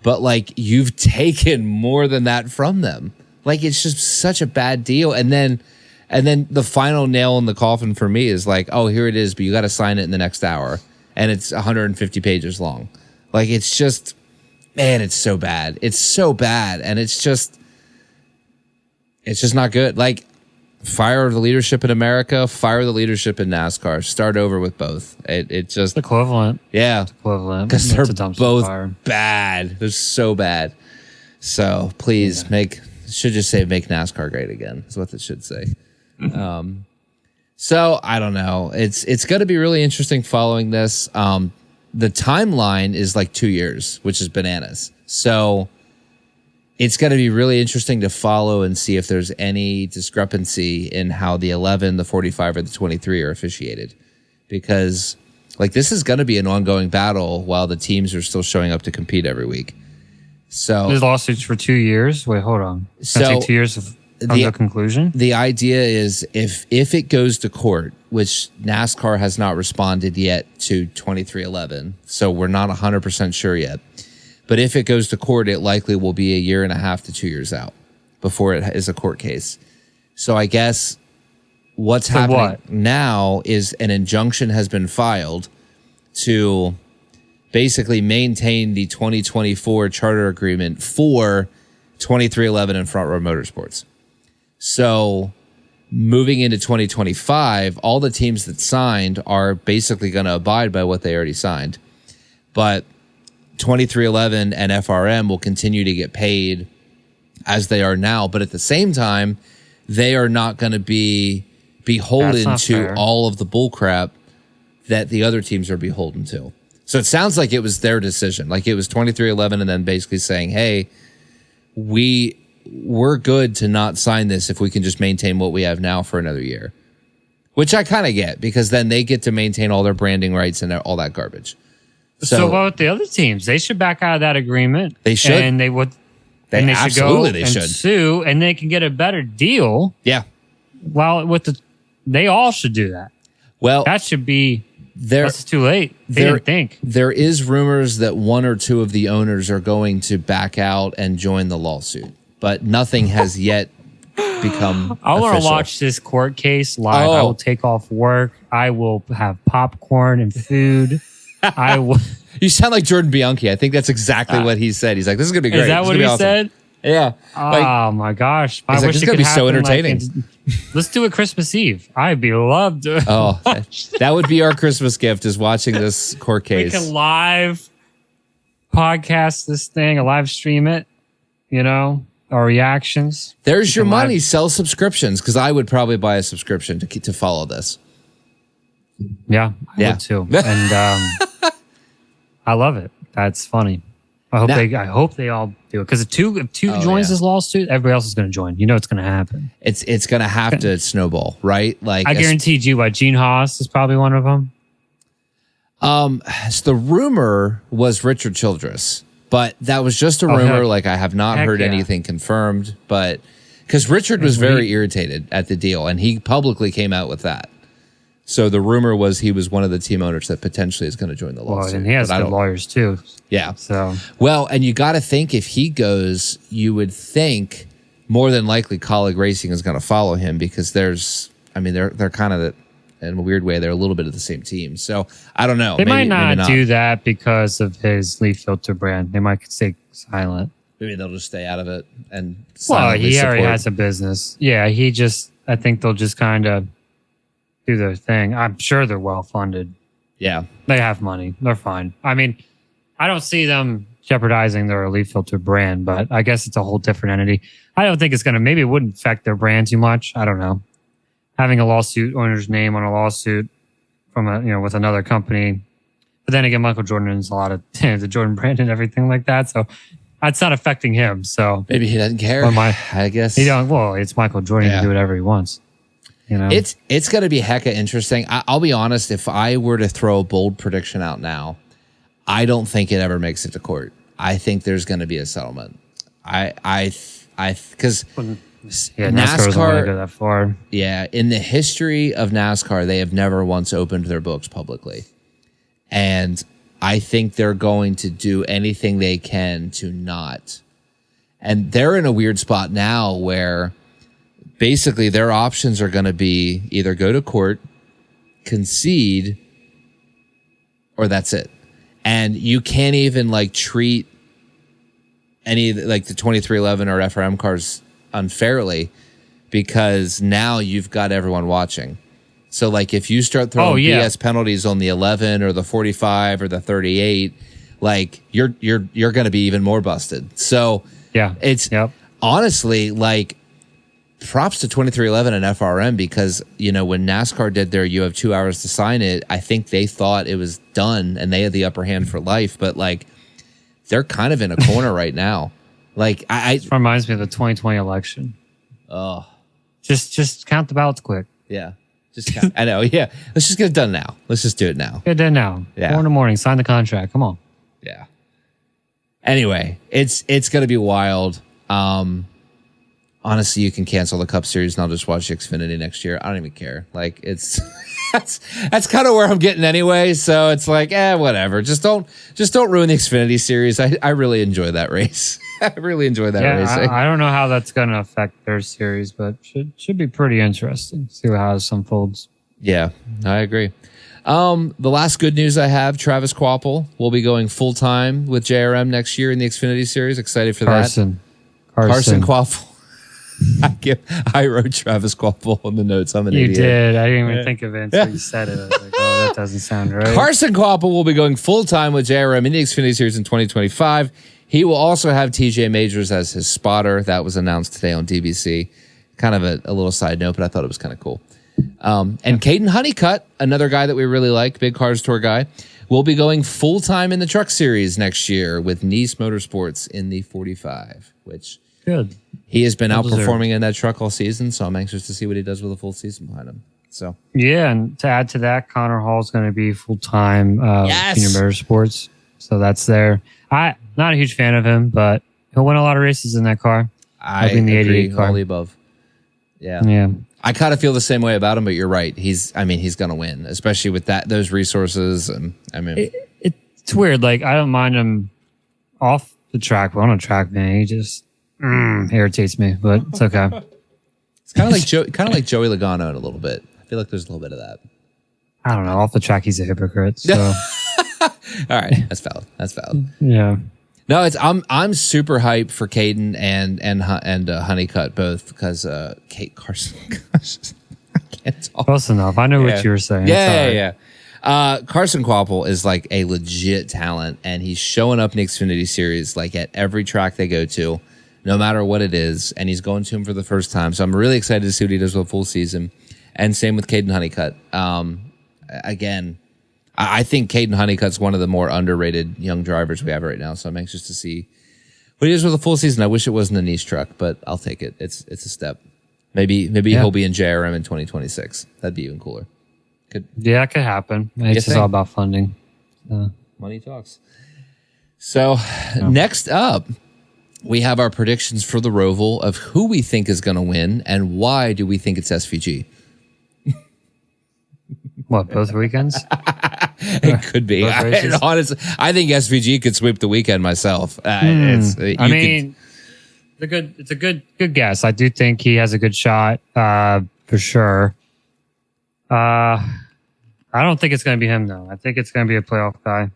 But like, you've taken more than that from them. Like, it's just such a bad deal. And then the final nail in the coffin for me is like, oh, here it is, but you got to sign it in the next hour. And it's 150 pages long. Like, it's just, man, it's so bad. It's so bad. And it's just not good. Like, fire the leadership in America, fire the leadership in NASCAR. Start over with both. It just equivalent. Yeah, it's equivalent, because they're both bad. They're so bad. So please should just say make NASCAR great again. Is what it should say. So I don't know. It's going to be really interesting following this. The timeline is like 2 years, which is bananas. So it's going to be really interesting to follow and see if there's any discrepancy in how the 11, the 45, or the 23 are officiated. Because like this is going to be an ongoing battle while the teams are still showing up to compete every week. So there's lawsuits for 2 years. Wait, hold on. It's going to take 2 years to come to a conclusion? The idea is if it goes to court, which NASCAR has not responded yet to 2311, so we're not 100% sure yet. But if it goes to court, it likely will be 1.5 to 2 years out before it is a court case. So I guess what's happening now is an injunction has been filed to basically maintain the 2024 charter agreement for 2311 and Front Row Motorsports. So moving into 2025, all the teams that signed are basically going to abide by what they already signed. But 2311 and FRM will continue to get paid as they are now. But at the same time, they are not going to be beholden to all of the bullcrap that the other teams are beholden to. So it sounds like it was their decision. Like it was 2311 and then basically saying, hey, we're good to not sign this if we can just maintain what we have now for another year. Which I kind of get, because then they get to maintain all their branding rights and all that garbage. So what with the other teams? They should back out of that agreement. They should. And they would. They absolutely should go and sue, and they can get a better deal. Yeah. Well, they all should do that. Well, that should be. That's too late. They didn't think. There is rumors that one or two of the owners are going to back out and join the lawsuit, but nothing has yet become. I want to watch this court case live. I will take off work. I will have popcorn and food. I will. You sound like Jordan Bianchi. I think that's exactly what he said. He's like, "This is gonna be great." Is that what he said? Yeah. Oh my gosh! I wish this is gonna be so entertaining. Let's do it Christmas Eve. I'd be loved. That would be our Christmas gift: is watching this court case. We can live podcast this thing, a live stream it. You know, our reactions. There's your money. Sell subscriptions, because I would probably buy a subscription to follow this. Yeah, I would too. And I love it. That's funny. I hope they all do it, because if two joins this lawsuit, everybody else is going to join. You know it's going to happen. It's going to have to snowball, right? Like I guaranteed you, Gene Haas is probably one of them. So the rumor was Richard Childress, but that was just a rumor. Like I have not heard anything confirmed, but because Richard was very irritated at the deal, and he publicly came out with that. So the rumor was he was one of the team owners that potentially is going to join the lawsuit. Well, and he has good lawyers too. Yeah. So and you got to think, if he goes, you would think more than likely Kaulig Racing is going to follow him, because they're kind of in a weird way, they're a little bit of the same team. So I don't know. They might not do that because of his leaf filter brand. They might stay silent. Maybe they'll just stay out of it and. Well, he already has a business. Yeah, I think they'll just kind of do their thing. I'm sure they're well funded. Yeah. They have money. They're fine. I mean, I don't see them jeopardizing their leaf filter brand, but I guess it's a whole different entity. I don't think maybe it wouldn't affect their brand too much. I don't know. Having a lawsuit owner's name on a lawsuit from with another company. But then again, Michael Jordan is a lot of the Jordan brand and everything like that. So it's not affecting him. So maybe he doesn't care. I guess he don't. Well, it's Michael Jordan. He can do whatever he wants. You know? It's going to be hecka interesting. I'll be honest. If I were to throw a bold prediction out now, I don't think it ever makes it to court. I think there's going to be a settlement. Because NASCAR doesn't want to go that far. Yeah, in the history of NASCAR, they have never once opened their books publicly, and I think they're going to do anything they can to not. And they're in a weird spot now where basically their options are going to be either go to court, concede, or that's it. And you can't even treat any the 2311 or FRM cars unfairly, because now you've got everyone watching. So if you start throwing BS penalties on the 11 or the 45 or the 38, you're going to be even more busted. So it's honestly props to 2311 and FRM, because when NASCAR did their you have 2 hours to sign it, I think they thought it was done and they had the upper hand for life. But they're kind of in a corner right now. Like it reminds me of the 2020 election. Oh, just count the ballots quick. Yeah, just count. I know. Yeah, let's just get it done now. Let's just do it now. Get it done now. Yeah. 4 in the morning. Sign the contract. Come on. Yeah. Anyway, it's going to be wild. Honestly, you can cancel the Cup Series and I'll just watch Xfinity next year. I don't even care. Like it's that's kind of where I'm getting anyway. So it's like, whatever. Just don't ruin the Xfinity Series. I really enjoy that race. I really enjoy that racing. I don't know how that's going to affect their series, but should be pretty interesting. See how this unfolds. Yeah, I agree. The last good news I have, Travis Kvapil will be going full time with JRM next year in the Xfinity Series. Excited for that. Carson Kvapil. I wrote Travis Kvapil on the notes. I'm an idiot. You did. I didn't even think of it until you said it. I was like, oh, that doesn't sound right. Carson Kvapil will be going full time with JRM in the Xfinity Series in 2025. He will also have TJ Majors as his spotter. That was announced today on DBC. Kind of a little side note, but I thought it was kind of cool. And Caden Honeycutt, another guy that we really like, big Cars Tour guy, will be going full time in the Truck Series next year with Nice Motorsports in the 45, which good. He has been outperforming in that truck all season, so I'm anxious to see what he does with a full season behind him. So yeah, and to add to that, Connor Hall is going to be full time Senior Motorsports, so that's there. I'm not a huge fan of him, but he'll win a lot of races in that car. I the 88 car. All the above. Yeah. I kind of feel the same way about him, but you're right. He's going to win, especially with those resources. And it's weird. Like I don't mind him off the track, but on the track, man, he just irritates me. But it's okay. It's kind of like Joey Logano in a little bit. I feel like there's a little bit of that. I don't know. Off the track, he's a hypocrite. So. All right, that's valid. Yeah. No, I'm super hyped for Caden and Honeycutt both because Kate Carson. I can't talk. Close enough. I know what you were saying. Yeah. Carson Kvapil is like a legit talent, and he's showing up in the Xfinity Series like at every track they go to, no matter what it is, and he's going to him for the first time. So I'm really excited to see what he does with a full season. And same with Caden Honeycutt. Again, I think Caden Honeycutt's one of the more underrated young drivers we have right now. So I'm anxious to see what he does with a full season. I wish it wasn't a niche truck, but I'll take it. It's a step. Maybe he'll be in JRM in 2026. That'd be even cooler. Yeah, it could happen. It's just all about funding. Money talks. So next up, we have our predictions for the Roval of who we think is going to win and why do we think it's SVG. What, both weekends? It could be. Honestly, I think SVG could sweep the weekend myself. It's a good guess. I do think he has a good shot for sure. I don't think it's going to be him though. I think it's going to be a playoff guy.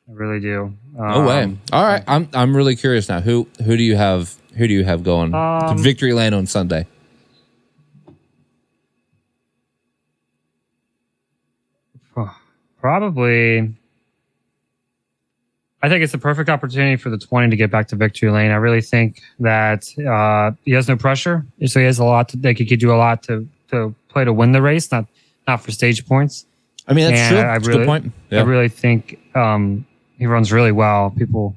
I really do. No way. All right, I'm really curious now. Who do you have? Who do you have going to victory lane on Sunday? Probably. I think it's a perfect opportunity for the 20 to get back to victory lane. I really think that he has no pressure, so he has a lot. He could do a lot to play to win the race, not for stage points. I mean, that's true. That's a good point. Yeah. I really think he runs really well. People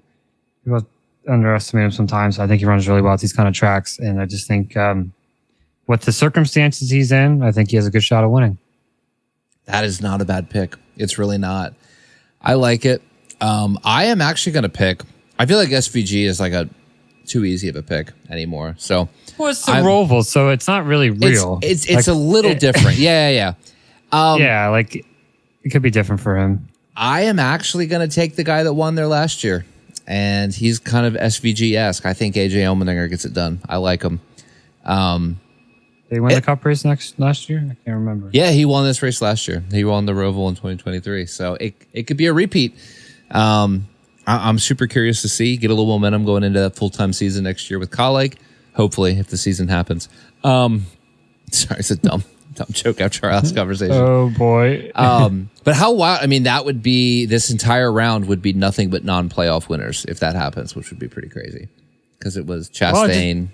underestimate him sometimes. I think he runs really well at these kind of tracks, and I just think with the circumstances he's in, I think he has a good shot of winning. That is not a bad pick. It's really not. I like it. I am actually going to pick. I feel like SVG is like too easy of a pick anymore. So, well, it's the Roval, so it's not really real. It's like, a little different. Yeah. Like it could be different for him. I am actually going to take the guy that won there last year, and he's kind of SVG-esque. I think AJ Allmendinger gets it done. I like him. They won the Cup race last year? I can't remember. Yeah, he won this race last year. He won the Roval in 2023. So it could be a repeat. I'm super curious to see. Get a little momentum going into that full-time season next year with Kaulig. Hopefully, if the season happens. Sorry, it's a dumb joke after our last conversation. Oh, boy. But how wild. I mean, that would be, this entire round would be nothing but non-playoff winners if that happens, which would be pretty crazy. Because it was Chastain,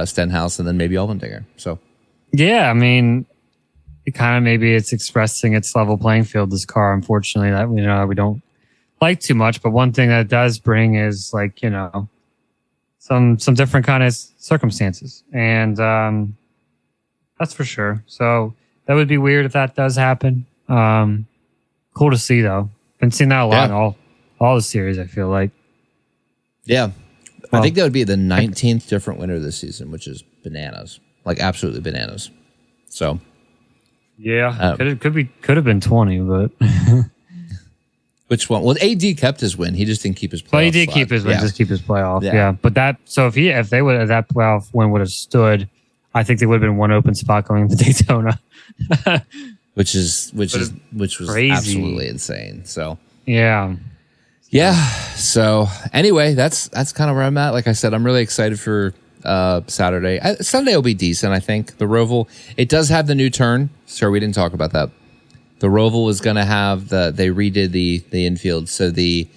Stenhouse, and then maybe Allmendinger. So. Yeah, I mean, maybe it's expressing its level playing field, this car, unfortunately, that we don't like too much, but one thing that it does bring is like, some different kind of circumstances. And that's for sure. So that would be weird if that does happen. Cool to see though. Been seeing that a lot in all the series, I feel like. Yeah. Well, I think that would be the 19th different winner this season, which is bananas. Like absolutely bananas. So yeah, could have been 20, but which one? Well, AD kept his win. He just didn't keep his playoff. Well, he did keep his win, just keep his playoff. Yeah. But that if they would that playoff win would have stood, I think there would have been one open spot going to Daytona. which was crazy. Absolutely insane. So yeah. So anyway, that's kind of where I'm at. Like I said, I'm really excited for Saturday. Sunday will be decent. I think the Roval, it does have the new turn. Sorry, we didn't talk about that. The Roval was going to have they redid the infield, so the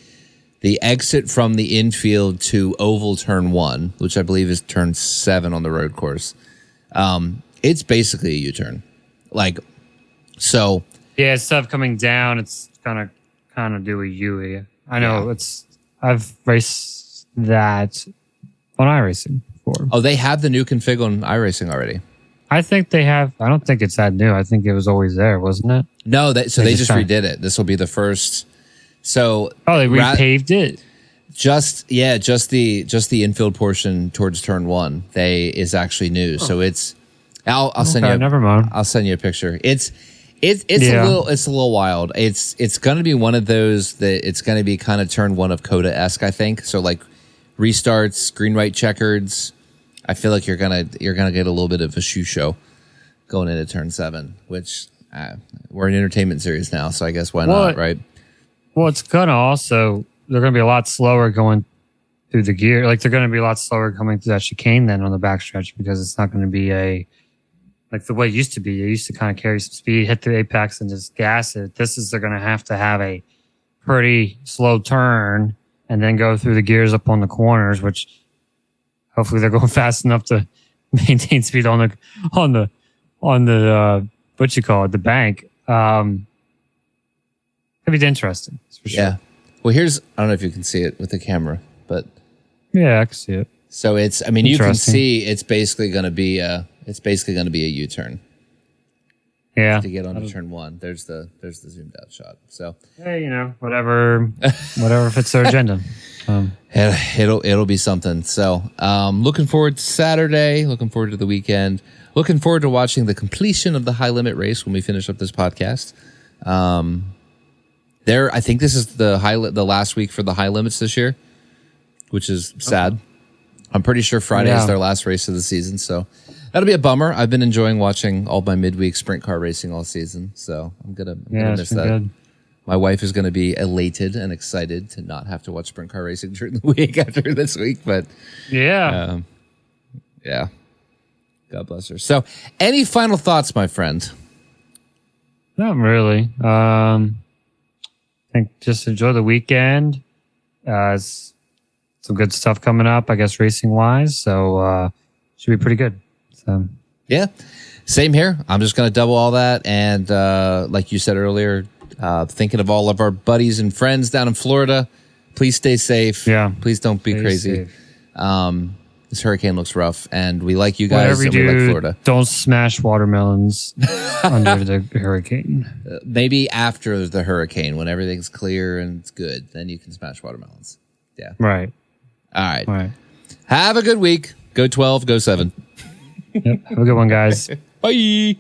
exit from the infield to oval turn 1, which I believe is turn 7 on the road course. It's basically a U-turn, like so. Yeah, instead of coming down, it's gonna kind of do a U. I know I've raced that on iRacing before. Oh, they have the new config on iRacing already. I think they have. I don't think it's that new. I think it was always there, wasn't it? No, they just redid it. This will be the first. So they repaved it. Just the infield portion towards turn 1 is actually new. So it's. I'll send you. Never mind. I'll send you a picture. It's a little wild. It's going to be one of those that it's going to be kind of turn 1 of Coda-esque, I think. So like restarts, green, white, checkers. I feel like you're gonna get a little bit of a shoe show going into turn 7, which we're an entertainment series now, so I guess why not, right? Well, it's gonna also they're gonna be a lot slower going through the gear. Like they're gonna be a lot slower coming through that chicane then on the backstretch because it's not gonna be like the way it used to be. It used to kind of carry some speed, hit the apex, and just gas it. They're gonna have to have a pretty slow turn and then go through the gears up on the corners, which. Hopefully they're going fast enough to maintain speed on the what you call it, the bank. It'll be interesting. That's for sure. Yeah. Well, I don't know if you can see it with the camera, but yeah, I can see it. So you can see it's basically going to be a U-turn. Yeah. To get onto turn 1, there's the zoomed out shot. So hey, whatever fits their agenda. It'll be something. So looking forward to Saturday. Looking forward to the weekend. Looking forward to watching the completion of the high limit race when we finish up this podcast. I think this is the last week for the high limits this year, which is sad. Okay. I'm pretty sure Friday is their last race of the season, so that'll be a bummer. I've been enjoying watching all my midweek sprint car racing all season, so I'm gonna miss that. Good. My wife is going to be elated and excited to not have to watch sprint car racing during the week after this week, but yeah. God bless her. So, any final thoughts, my friend? Not really. I think just enjoy the weekend. Some good stuff coming up, I guess, racing wise. So, should be pretty good. So, yeah, same here. I'm just going to double all that. And like you said earlier, thinking of all of our buddies and friends down in Florida, please stay safe. Yeah. Please don't be crazy. This hurricane looks rough, and we like you guys, and we like Florida. Don't smash watermelons under the hurricane. Maybe after the hurricane, when everything's clear and it's good, then you can smash watermelons. Yeah. Right. All right. Have a good week. Go 12, go 7. Yep. Have a good one, guys. Bye.